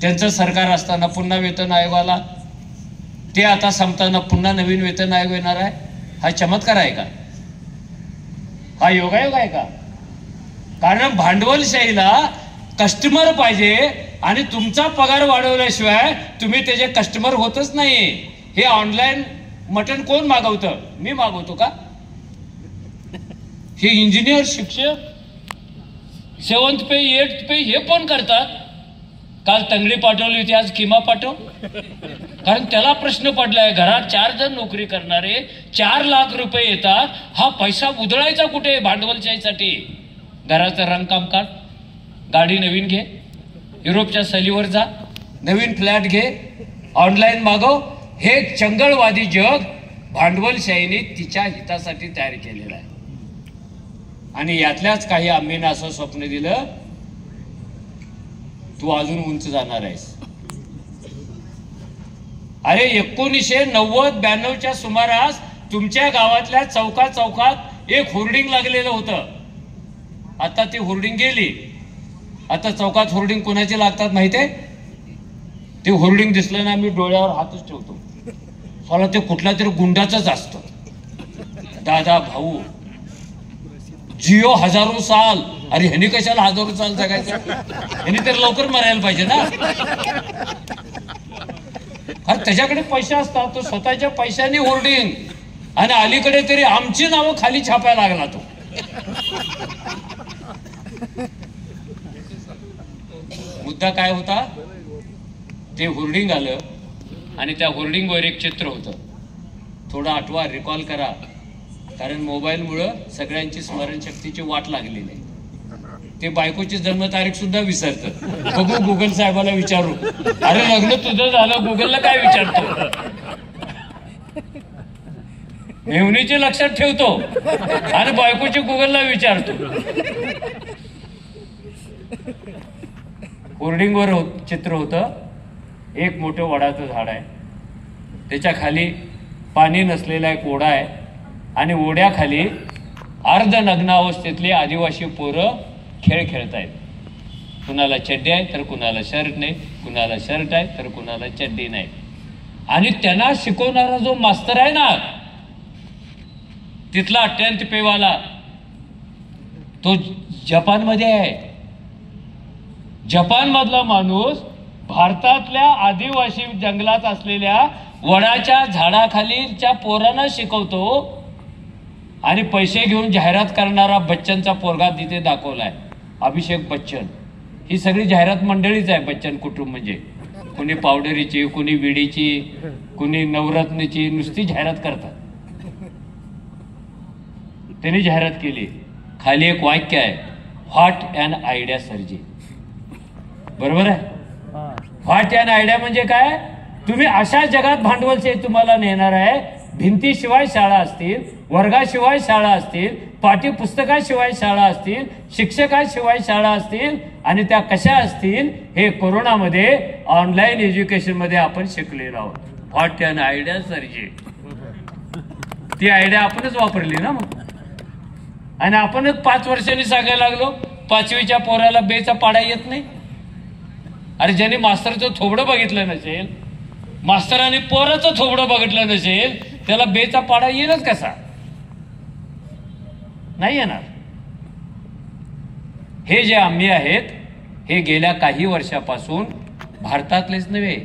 त्यांचं सरकार असताना पुन्हा वेतन आयोग आला, ते आता संपताना पुन्हा नवीन वेतन आयोग येणार आहे. हा चमत्कार आहे का? हा योगायोग आहे का? कारण भांडवलशाहीला कस्टमर पाहिजे आणि तुमचा पगार वाढवल्याशिवाय तुम्ही त्याचे कस्टमर होतच नाही. हे ऑनलाईन मटण कोण मागवतं? मी मागवतो का? हे इंजिनियर, शिक्षक 7th पे 8th पे हे पण करतात. काल तंगडी पाठवली होती, आज किमा पाठव. कारण त्याला प्रश्न पडलाय, घरात 4 जण नोकरी करणारे 4 लाख रुपये येतात, हा पैसा उधळायचा कुठे भांडवलशाहीसाठी? घराचं रंगकाम काढ, गाडी नवीन घे, युरोपच्या सहलीवर जा, नवीन फ्लॅट घे, ऑनलाईन मागव. हे चंगळवादी जग भांडवलशाहीने तिच्या हितासाठी तयार केलेलं आहे. आणि यातल्याच काही आम्हीनं असं स्वप्न दिलं, तू अजून उंच जाणार आहेस. अरे 1990-92च्या सुमारास तुमच्या गावातल्या चौकात एक होर्डिंग लागलेलं होतं. आता ती होर्डिंग गेली. आता चौकात होर्डिंग कोणाचे लागतात माहितीये? ते होर्डिंग दिसलं ना, मी डोळ्यावर हातच ठेवतो. मला ते कुठला तरी गुंडाचंच असतं. दादा भाऊ जिओ 1000 साल. अरे ह्यानी कशाला 1000 साल जगायचं? ह्यानी तर लवकर मरायला पाहिजे ना. अरे त्याच्याकडे पैसे असतात, तो स्वतःच्या पैशाने होर्डिंग, आणि अलीकडे तरी आमची नावं खाली छापायला लागला तो. मुद्दा काय होता? ते होर्डिंग आलं आणि त्या होर्डिंगवर एक चित्र होतं. थोडं आठवा, रिकॉल करा, कारण मोबाईलमुळं सगळ्यांची स्मरणशक्तीची वाट लागलेली आहे. ते बायकोची जन्मतारीख सुद्धा विसरतं. बघू गुगल साहेबाला विचारू. अरे लग्न तुझं झालं, गुगलला काय विचारतो? मेहुणीचे लक्षात ठेवतो आणि बायकोची गुगलला विचारतो. होर्डिंगवर चित्र होतं, एक मोठं वडाचं झाड आहे, त्याच्या खाली पाणी नसलेला एक ओढा आहे, आणि ओढ्याखाली अर्धनग्न अवस्थेतले आदिवासी पोरं खेळ खेळतायत. कुणाला चड्डी आहे तर कुणाला शर्ट नाही, कुणाला शर्ट आहे तर कुणाला चड्डी नाही. आणि त्यांना शिकवणारा जो मास्तर आहे ना, तिथला 10th पेवाला, तो जपानमध्ये आहे. जपान मधला माणूस भारतातल्या आदिवासी जंगलात असलेल्या वडाच्या झाडाखालीच्या पोरांना शिकवतो, आणि पैसे घेऊन जाहिरात करणारा बच्चनचा पोरगा तिथे दाखवलाय, अभिषेक बच्चन. ही सगळी जाहिरात मंडळीच आहे. बच्चन कुटुंब म्हणजे कुणी पावडरीची, कुणी विडीची, कुणी नवरत्नची, नुसती जाहिरात करतात. त्यांनी जाहिरात केली, खाली एक वाक्य आहे, व्हॉट अॅन आयडिया सरजी. बरोबर आहे? व्हॉट अॅन आयडिया म्हणजे काय? तुम्ही अशा जगात भांडवलशाही तुम्हाला नेणार आहे, भिंतीशिवाय शाळा असतील, वर्गाशिवाय शाळा असतील, पाठ्यपुस्तकाशिवाय शाळा असतील, शिक्षकाशिवाय शाळा असतील, आणि त्या कशा असतील हे कोरोनामध्ये ऑनलाईन एज्युकेशन मध्ये आपण शिकलेलो आहोत. व्हॉट अॅन आयडिया सरजी. ती आयडिया आपणच वापरली ना मग, आणि आपणच 5 वर्षांनी सांगायला लागलो 5वीच्या पोराला बेचा पाडा येत नाही. अरे ज्याने मास्तरचं थोबडं बघितलं नसेल, मास्तराने पोराचं थोबडं बघितलं नसेल, त्याला बेचा पाडा येईलच कसा? नाही येणार. हे जे आम्ही आहेत, हे गेल्या काही वर्षापासून भारतातलेच नव्हे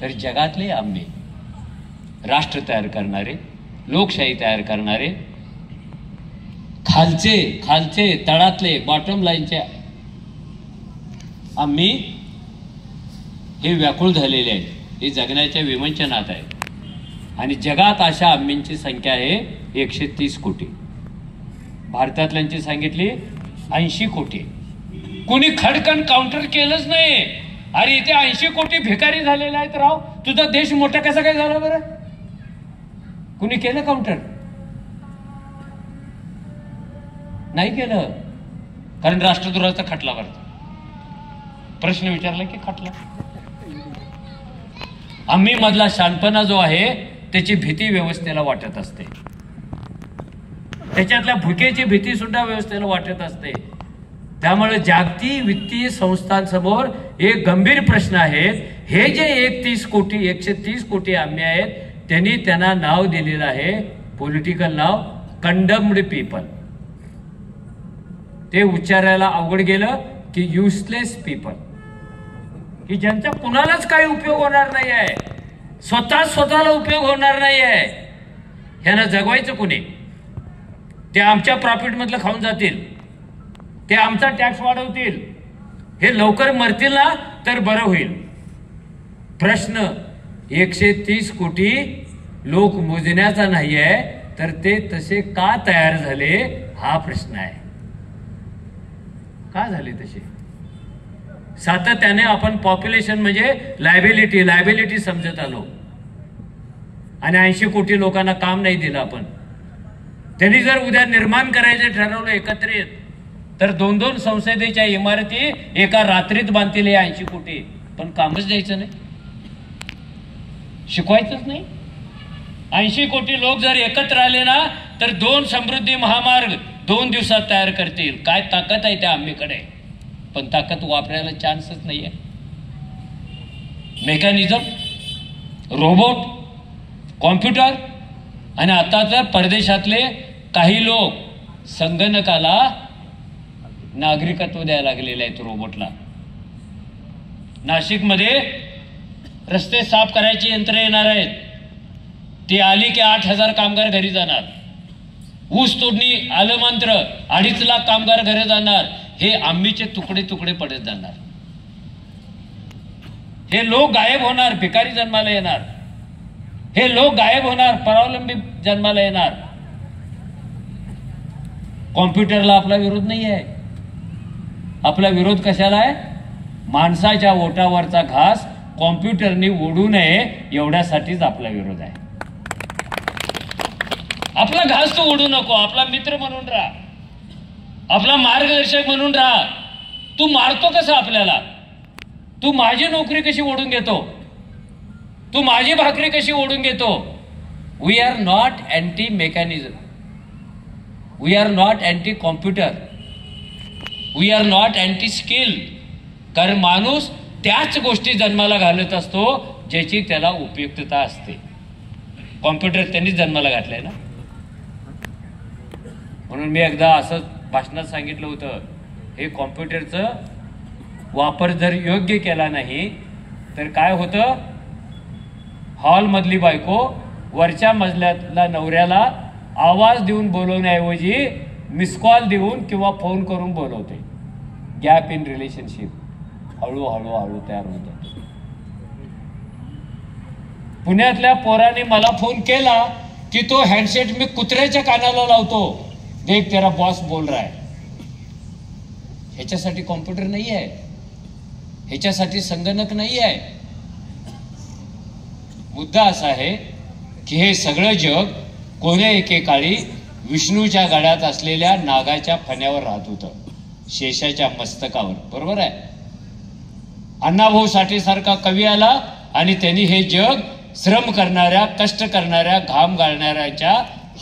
तर जगातले आम्ही, राष्ट्र तयार करणारे, लोकशाही तयार करणारे, खालचे तळातले बॉटम लाईनचे आम्ही हे व्याकुळ झालेले आहेत. हे जगण्याच्या विवंचनात आहे. आणि जगात अशा आम्मींची संख्या आहे 130 कोटी. भारतातल्यांची सांगितली 80 कोटी. कुणी खडकन काउंटर केलंच नाही. अरे इथे 80 कोटी भिकारी झालेले आहेत राव, तुझा देश मोठा कसा काय झाला बरं? कुणी केलं काउंटर? नाही केलं, कारण राष्ट्रद्रोहाचा खटला भरता. प्रश्न विचारला की खटला. आम्ही मधला शानपणा जो आहे त्याची भीती व्यवस्थेला वाटत असते, त्याच्यातल्या भुकेची भीती सुद्धा व्यवस्थेला वाटत असते. त्यामुळे जागतिक वित्तीय संस्थांसमोर एक गंभीर प्रश्न आहेत. हे जे 130 कोटी आम्ही आहेत, त्यांना नाव दिलेलं आहे, पॉलिटिकल नाव, कंडम्ड पीपल. ते उच्चारायला अवघड गेलं की युजलेस पीपल, की ज्यांचा कुणालाच काही उपयोग होणार नाही आहे, स्वतःला उपयोग होणार नाही आहे. ह्यांना जगवायचं कुणी? ते आमच्या प्रॉफिट मधलं खाऊन जातील, ते आमचा टॅक्स वाढवतील, हे लवकर मरतील ना तर बरं होईल. प्रश्न 130 कोटी लोक मोजण्याचा नाही आहे, तर ते तसे का तयार झाले हा प्रश्न आहे. का झाले तसे? सातत्याने आपण पॉप्युलेशन म्हणजे लायबिलिटी समजत आलो आणि 80 कोटी लोकांना काम नाही दिलं आपण. त्यांनी जर उद्या निर्माण करायचं ठरवलं एकत्रित, तर 2-2 संसदेच्या इमारती एका रात्रीत बांधतील 80 कोटी, पण कामच द्यायचं नाही, शिकवायचंच नाही. 80 कोटी लोक जर एकत्र आले ना तर 2 समृद्धी महामार्ग 2 दिवसात तयार करतील. काय ताकद आहे त्या आम्हीकडे, पण ताकद वापरायला चान्सच नाही आहे. मेकॅनिझम, रोबोट, कॉम्प्युटर आणि आता तर परदेशातले काही लोक संगणकाला नागरिकत्व द्यायला लागलेले आहेत, रोबोटला. नाशिकमध्ये रस्ते साफ करायची यंत्र येणार आहेत, ती आली की 8,000 कामगार घरी जाणार. ऊस तोडणी आलं मात्र 2.5 लाख कामगार घरी जाणार. हे आम्हीचे तुकडे पडत जाणार. हे लोक गायब होणार, भिकारी जन्माला येणार. हे लोक गायब होणार, परावलंबी जन्माला येणार. कॉम्प्युटरला आपला विरोध नाही आहे. आपला विरोध कशाला आहे? माणसाच्या ओटावरचा घास कॉम्प्युटरने ओढू नये एवढ्यासाठीच आपला विरोध आहे. आपला घास तो ओढू नको, आपला मित्र म्हणून राहा, आपला मार्गदर्शक म्हणून राहा. तू मारतो कसा आपल्याला? तू माझी नोकरी कशी ओढून घेतो? तू माझी भाकरी कशी ओढून घेतो? We are not anti mechanism, we are not anti computer, we are not anti skill. कारण माणूस त्याच गोष्टी जन्माला घालत असतो ज्याची त्याला उपयुक्तता असते. कॉम्प्युटर त्यांनीच जन्माला घातलाय ना. म्हणून मी एकदा असं भाषणात सांगितलं होतं, हे कॉम्प्युटरचं वापर जर योग्य केला नाही तर काय होतं? हॉलमधली बायको वरच्या मजल्यातल्या नवऱ्याला आवाज देऊन बोलवण्याऐवजी मिस कॉल देऊन किंवा फोन करून बोलवते. गॅप इन रिलेशनशिप हळूहळू तयार होत जाते. पुण्यातल्या पोराने मला फोन केला की तो हँडसेट मी कुत्र्याच्या कानाला लावतो, देख तेरा बॉस बोल रहा है. ह्याच्यासाठी कॉम्प्युटर नाही आहे, ह्याच्यासाठी संगणक नाही आहे. मुद्दा असा आहे की हे सगळं जग कोण्या एकेकाळी विष्णूच्या गळ्यात असलेल्या नागाच्या फण्यावर राहत होतं, शेषाच्या मस्तकावर. बरोबर आहे? अण्णाभाऊ साठे सारखा कवी आला आणि त्यांनी हे जग श्रम करणाऱ्या, कष्ट करणाऱ्या, घाम गाळणाऱ्याच्या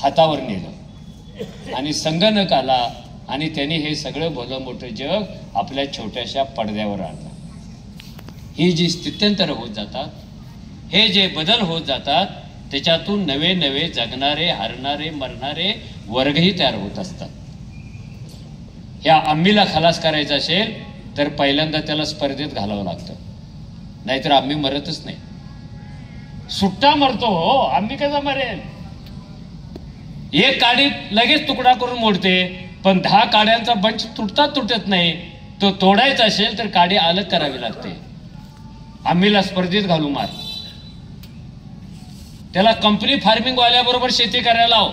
हातावर नेलं आणि संगणक आला आणि त्यांनी हे सगळं भलं मोठं जग आपल्या छोट्याशा पडद्यावर आणलं. ही जी स्थित्यंतर होत जातात, हे जे बदल होत जातात, त्याच्यातून नवे नवे जगणारे, हरणारे, मरणारे वर्गही तयार होत असतात. या आम्हीला खलास करायचा असेल तर पहिल्यांदा त्याला स्पर्धेत घालावं लागतं, नाहीतर आम्ही मरतच नाही. सुट्टा मरतो हो, आम्ही कसा मरेल? एक काडी लगेच तुकडा करून मोडते, पण 10 काड्यांचा बंच तुटत नाही. तो तोडायचा असेल तर काडी अलग करावी लागते. आम्हीला स्पर्धेत घालू मार. त्याला कंपनी फार्मिंग वाल्याबरोबर शेती करायला लाव.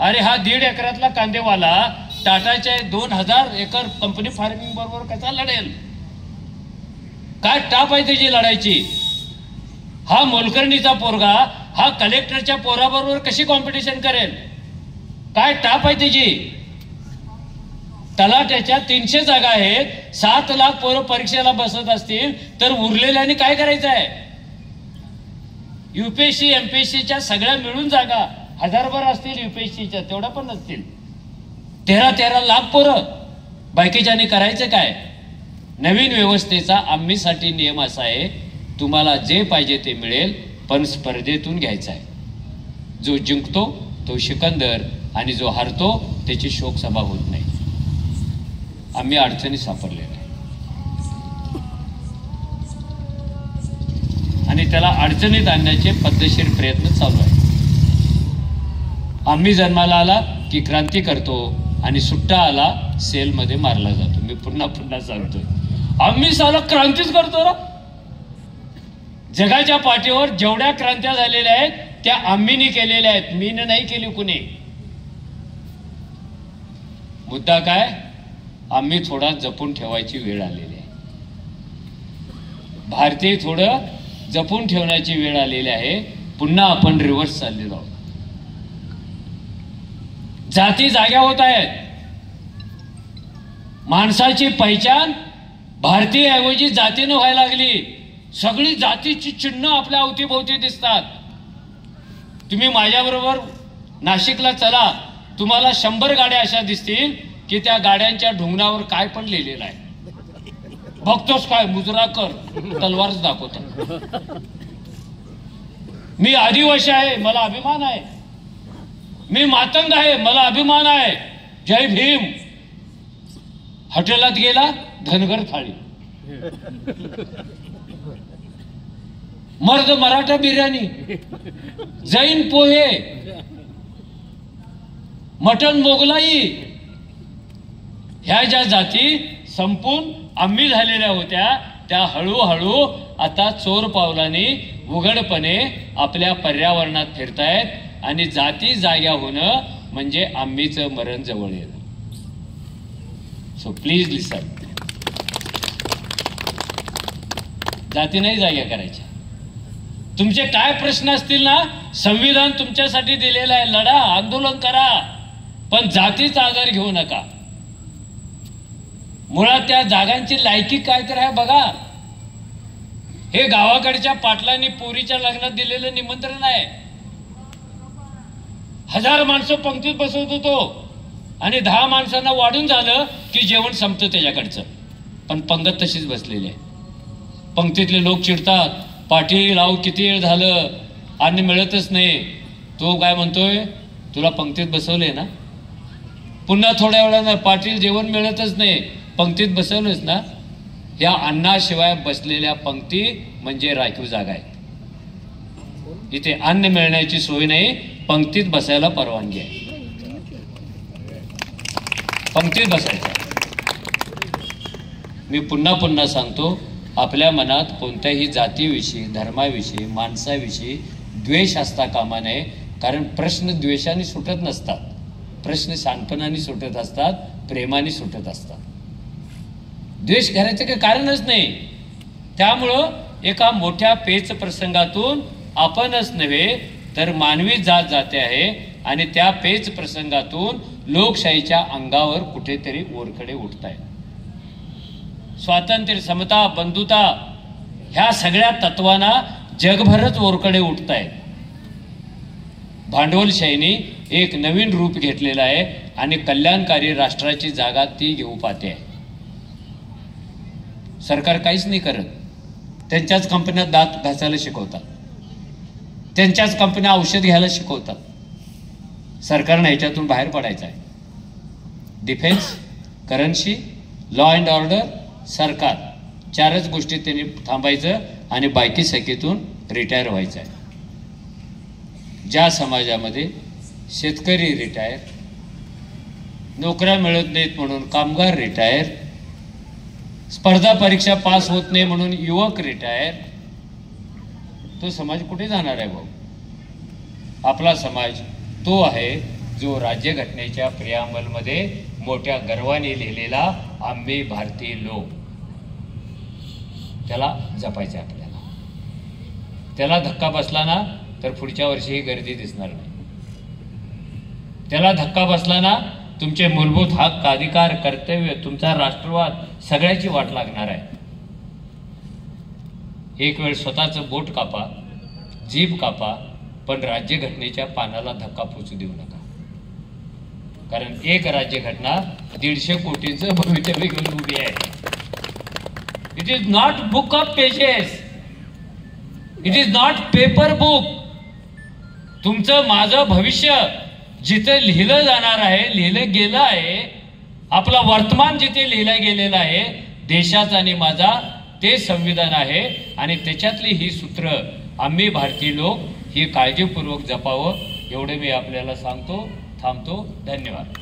अरे हा 1.5 एकरातला कांदेवाला टाटाच्या 2000 एकर कंपनी फार्मिंग बरोबर कसा लढेल? काय टाप आहे त्याची लढायची? हा मोलकर्णीचा पोरगा हा कलेक्टरच्या पोराबरोबर कशी कॉम्पिटिशन करेल? काय टाप आहे त्याची? तलाट्याच्या 300 जागा आहेत, 7 लाख पोरं परीक्षेला बसत असतील तर उरलेल्याने काय करायचं आहे? युपीएससी एमपीएससीच्या सगळ्या मिळून जागा हजारभर असतील, युपीएससीच्या तेवढ्या पण नसतील. 13 लाख पोरं, बाकीच्याने करायचं काय? नवीन व्यवस्थेचा आम्हीसाठी नियम असा आहे, तुम्हाला जे पाहिजे ते मिळेल, पण स्पर्धेतून घ्यायचा आहे. जो जिंकतो तो सिकंदर आणि जो हारतो त्याची शोकसभा होत नाही. आम्ही अडचणी सापडलेल्या आहे आणि त्याला अडचणीत आणण्याचे पद्धतशीर प्रयत्न चालू आहे. आम्ही जन्माला आला की क्रांती करतो आणि सुट्टा आला सेलमध्ये मारला जातो. मी पुन्हा सांगतोय, आम्ही साला क्रांतीच करतो ना. जगाच्या पाठीवर जेवढ्या क्रांत्या झालेल्या आहेत त्या आम्हीनी केलेल्या आहेत, मीनं नाही केली कुणी. मुद्दा काय? आम्ही थोडा जपून ठेवायची वेळ आलेली आहे. भारतीय थोडं जपून ठेवण्याची वेळ आलेली आहे. पुन्हा आपण रिव्हर्स चाललेलो आहोत. जाती जाग्या होत आहेत. माणसाची पहिचान भारतीय ऐवजी जातीनं व्हायला लागली. सगळी जातीची चिन्ह आपल्या अवतीभोवती दिसतात. तुम्ही माझ्याबरोबर नाशिकला चला, तुम्हाला 100 गाड्या अशा दिसतील की त्या गाड्यांच्या ढुंगणावर काय पण लिहिलेलं आहे. बघतोस काय? मुजरा कर, तलवारच दाखवतात. मी आदिवासी आहे, मला अभिमान आहे. मी मातंग आहे, मला अभिमान आहे. जय भीम. हॉटेलात गेला, धनगर थाळी. मर्द मराठा बिर्याणी, जैन पोहे, मटन मोगलाई. ह्या ज्या जाती संपून आम्ही झालेल्या होत्या त्या हळूहळू आता चोर पावलाने उघडपणे आपल्या पर्यावरणात फिरतायत आणि जाती जाग्या होणं म्हणजे आम्हीचं मरण जवळ येणं. सो प्लीज लिसन. जाती नाही जाग्या करायच्या. तुमचे काय प्रश्न असतील ना, संविधान तुमच्यासाठी दिलेलं आहे. लढा, आंदोलन करा, पण जातीचा आधार घेऊ नका. मुळात त्या जागांची लायकी काय तर आहे बघा. हे गावाकडच्या पाटलांनी पोरीच्या लग्नात दिलेलं निमंत्रण आहे. 1000 माणसं पंक्तीत बसवत होतो आणि 10 माणसांना वाढून झालं की जेवण संपतं त्याच्याकडचं, पण पंगत तशीच बसलेली आहे. पंक्तीतले लोक चिडतात, पाटील आव किती वेळ झालं, अन्न मिळतच नाही. तो काय म्हणतोय, तुला पंक्तीत बसवले ना. पुन्हा थोड्या वेळानं, पाटील जेवण मिळतच नाही, पंक्तीत बसवलंच ना. या अन्नाशिवाय बसलेल्या पंक्ती म्हणजे राखीव जागा आहेत. इथे अन्न मिळण्याची सोय नाही, पंक्तीत बसायला परवानगी आहे. पंक्तीत बसायचं. मी पुन्हा सांगतो, आपल्या मनात कोणत्याही जातीविषयी, धर्माविषयी, माणसाविषयी द्वेष असता कामा नये. कारण प्रश्न द्वेषाने सुटत नसतात, प्रश्न शांतपणाने सुटत असतात, प्रेमाने सुटत असतात. द्वेष करायचं काही कारणच नाही. त्यामुळं एका मोठ्या पेच प्रसंगातून आपणच नव्हे तर मानवी जात जाते आहे आणि त्या पेच प्रसंगातून लोकशाहीच्या अंगावर कुठेतरी ओरखडे उठत आहेत. स्वातंत्र्य, समता, बंधुता ह्या सगळ्या तत्वांना जगभरच ओरखडे उठत आहेत. भांडवलशाहीने एक नवीन रूप घेतलेलं आहे आणि कल्याणकारी राष्ट्राची जागा ती घेऊ पाहते आहे. सरकार काहीच नाही करत. त्यांच्याच कंपन्या दात घासायला शिकवतात, त्यांच्याच कंपन्या औषध घ्यायला शिकवतात. सरकारनं ह्याच्यातून बाहेर पडायचं आहे. Defence, currency, law and order, सरकार, 4च गोष्टी त्यांनी थांबायचं आणि बाकी सखीतून रिटायर व्हायचं आहे. ज्या समाजामध्ये शेतकरी रिटायर, नोकऱ्या मिळत नाहीत म्हणून कामगार रिटायर, स्पर्धा परीक्षा पास होत नाही म्हणून युवक रिटायर, तो समाज कुठे जाणार आहे भाऊ? आपला समाज तो आहे जो राज्यघटनेच्या प्रियांबलमध्ये मोठ्या गर्वाने लिहिलेला आम्ही भारतीय लोक, त्याला जपायचं आहे आपल्याला. त्याला धक्का बसला ना तर पुढच्या वर्षी ही गर्दी दिसणार नाही. त्याला धक्का बसला ना तुमचे मूलभूत हक्क, अधिकार, कर्तव्य, तुमचा राष्ट्रवाद सगळ्याची वाट लागणार आहे. एक वेळ स्वतःचं बोट कापा, जीभ कापा, पण राज्यघटनेच्या पानाला धक्का पोचू देऊ नका. कारण एक राज्यघटना 150 कोटींचं भवितव्य घेऊन उभी आहे. It is not book of pages, it is not paper book. तुमचं माझं भविष्य जिथे लिहिलं जाणार आहे, लिहिलं गेलं आहे, आपला वर्तमान जिथे लिहिलं गेलेलं आहे देशाचा आणि माझा, ते संविधान आहे. आणि त्याच्यातली ही सूत्र आम्ही भारतीय लोक ही काळजीपूर्वक जपावं, एवढे मी आपल्याला सांगतो. थांबतो. धन्यवाद.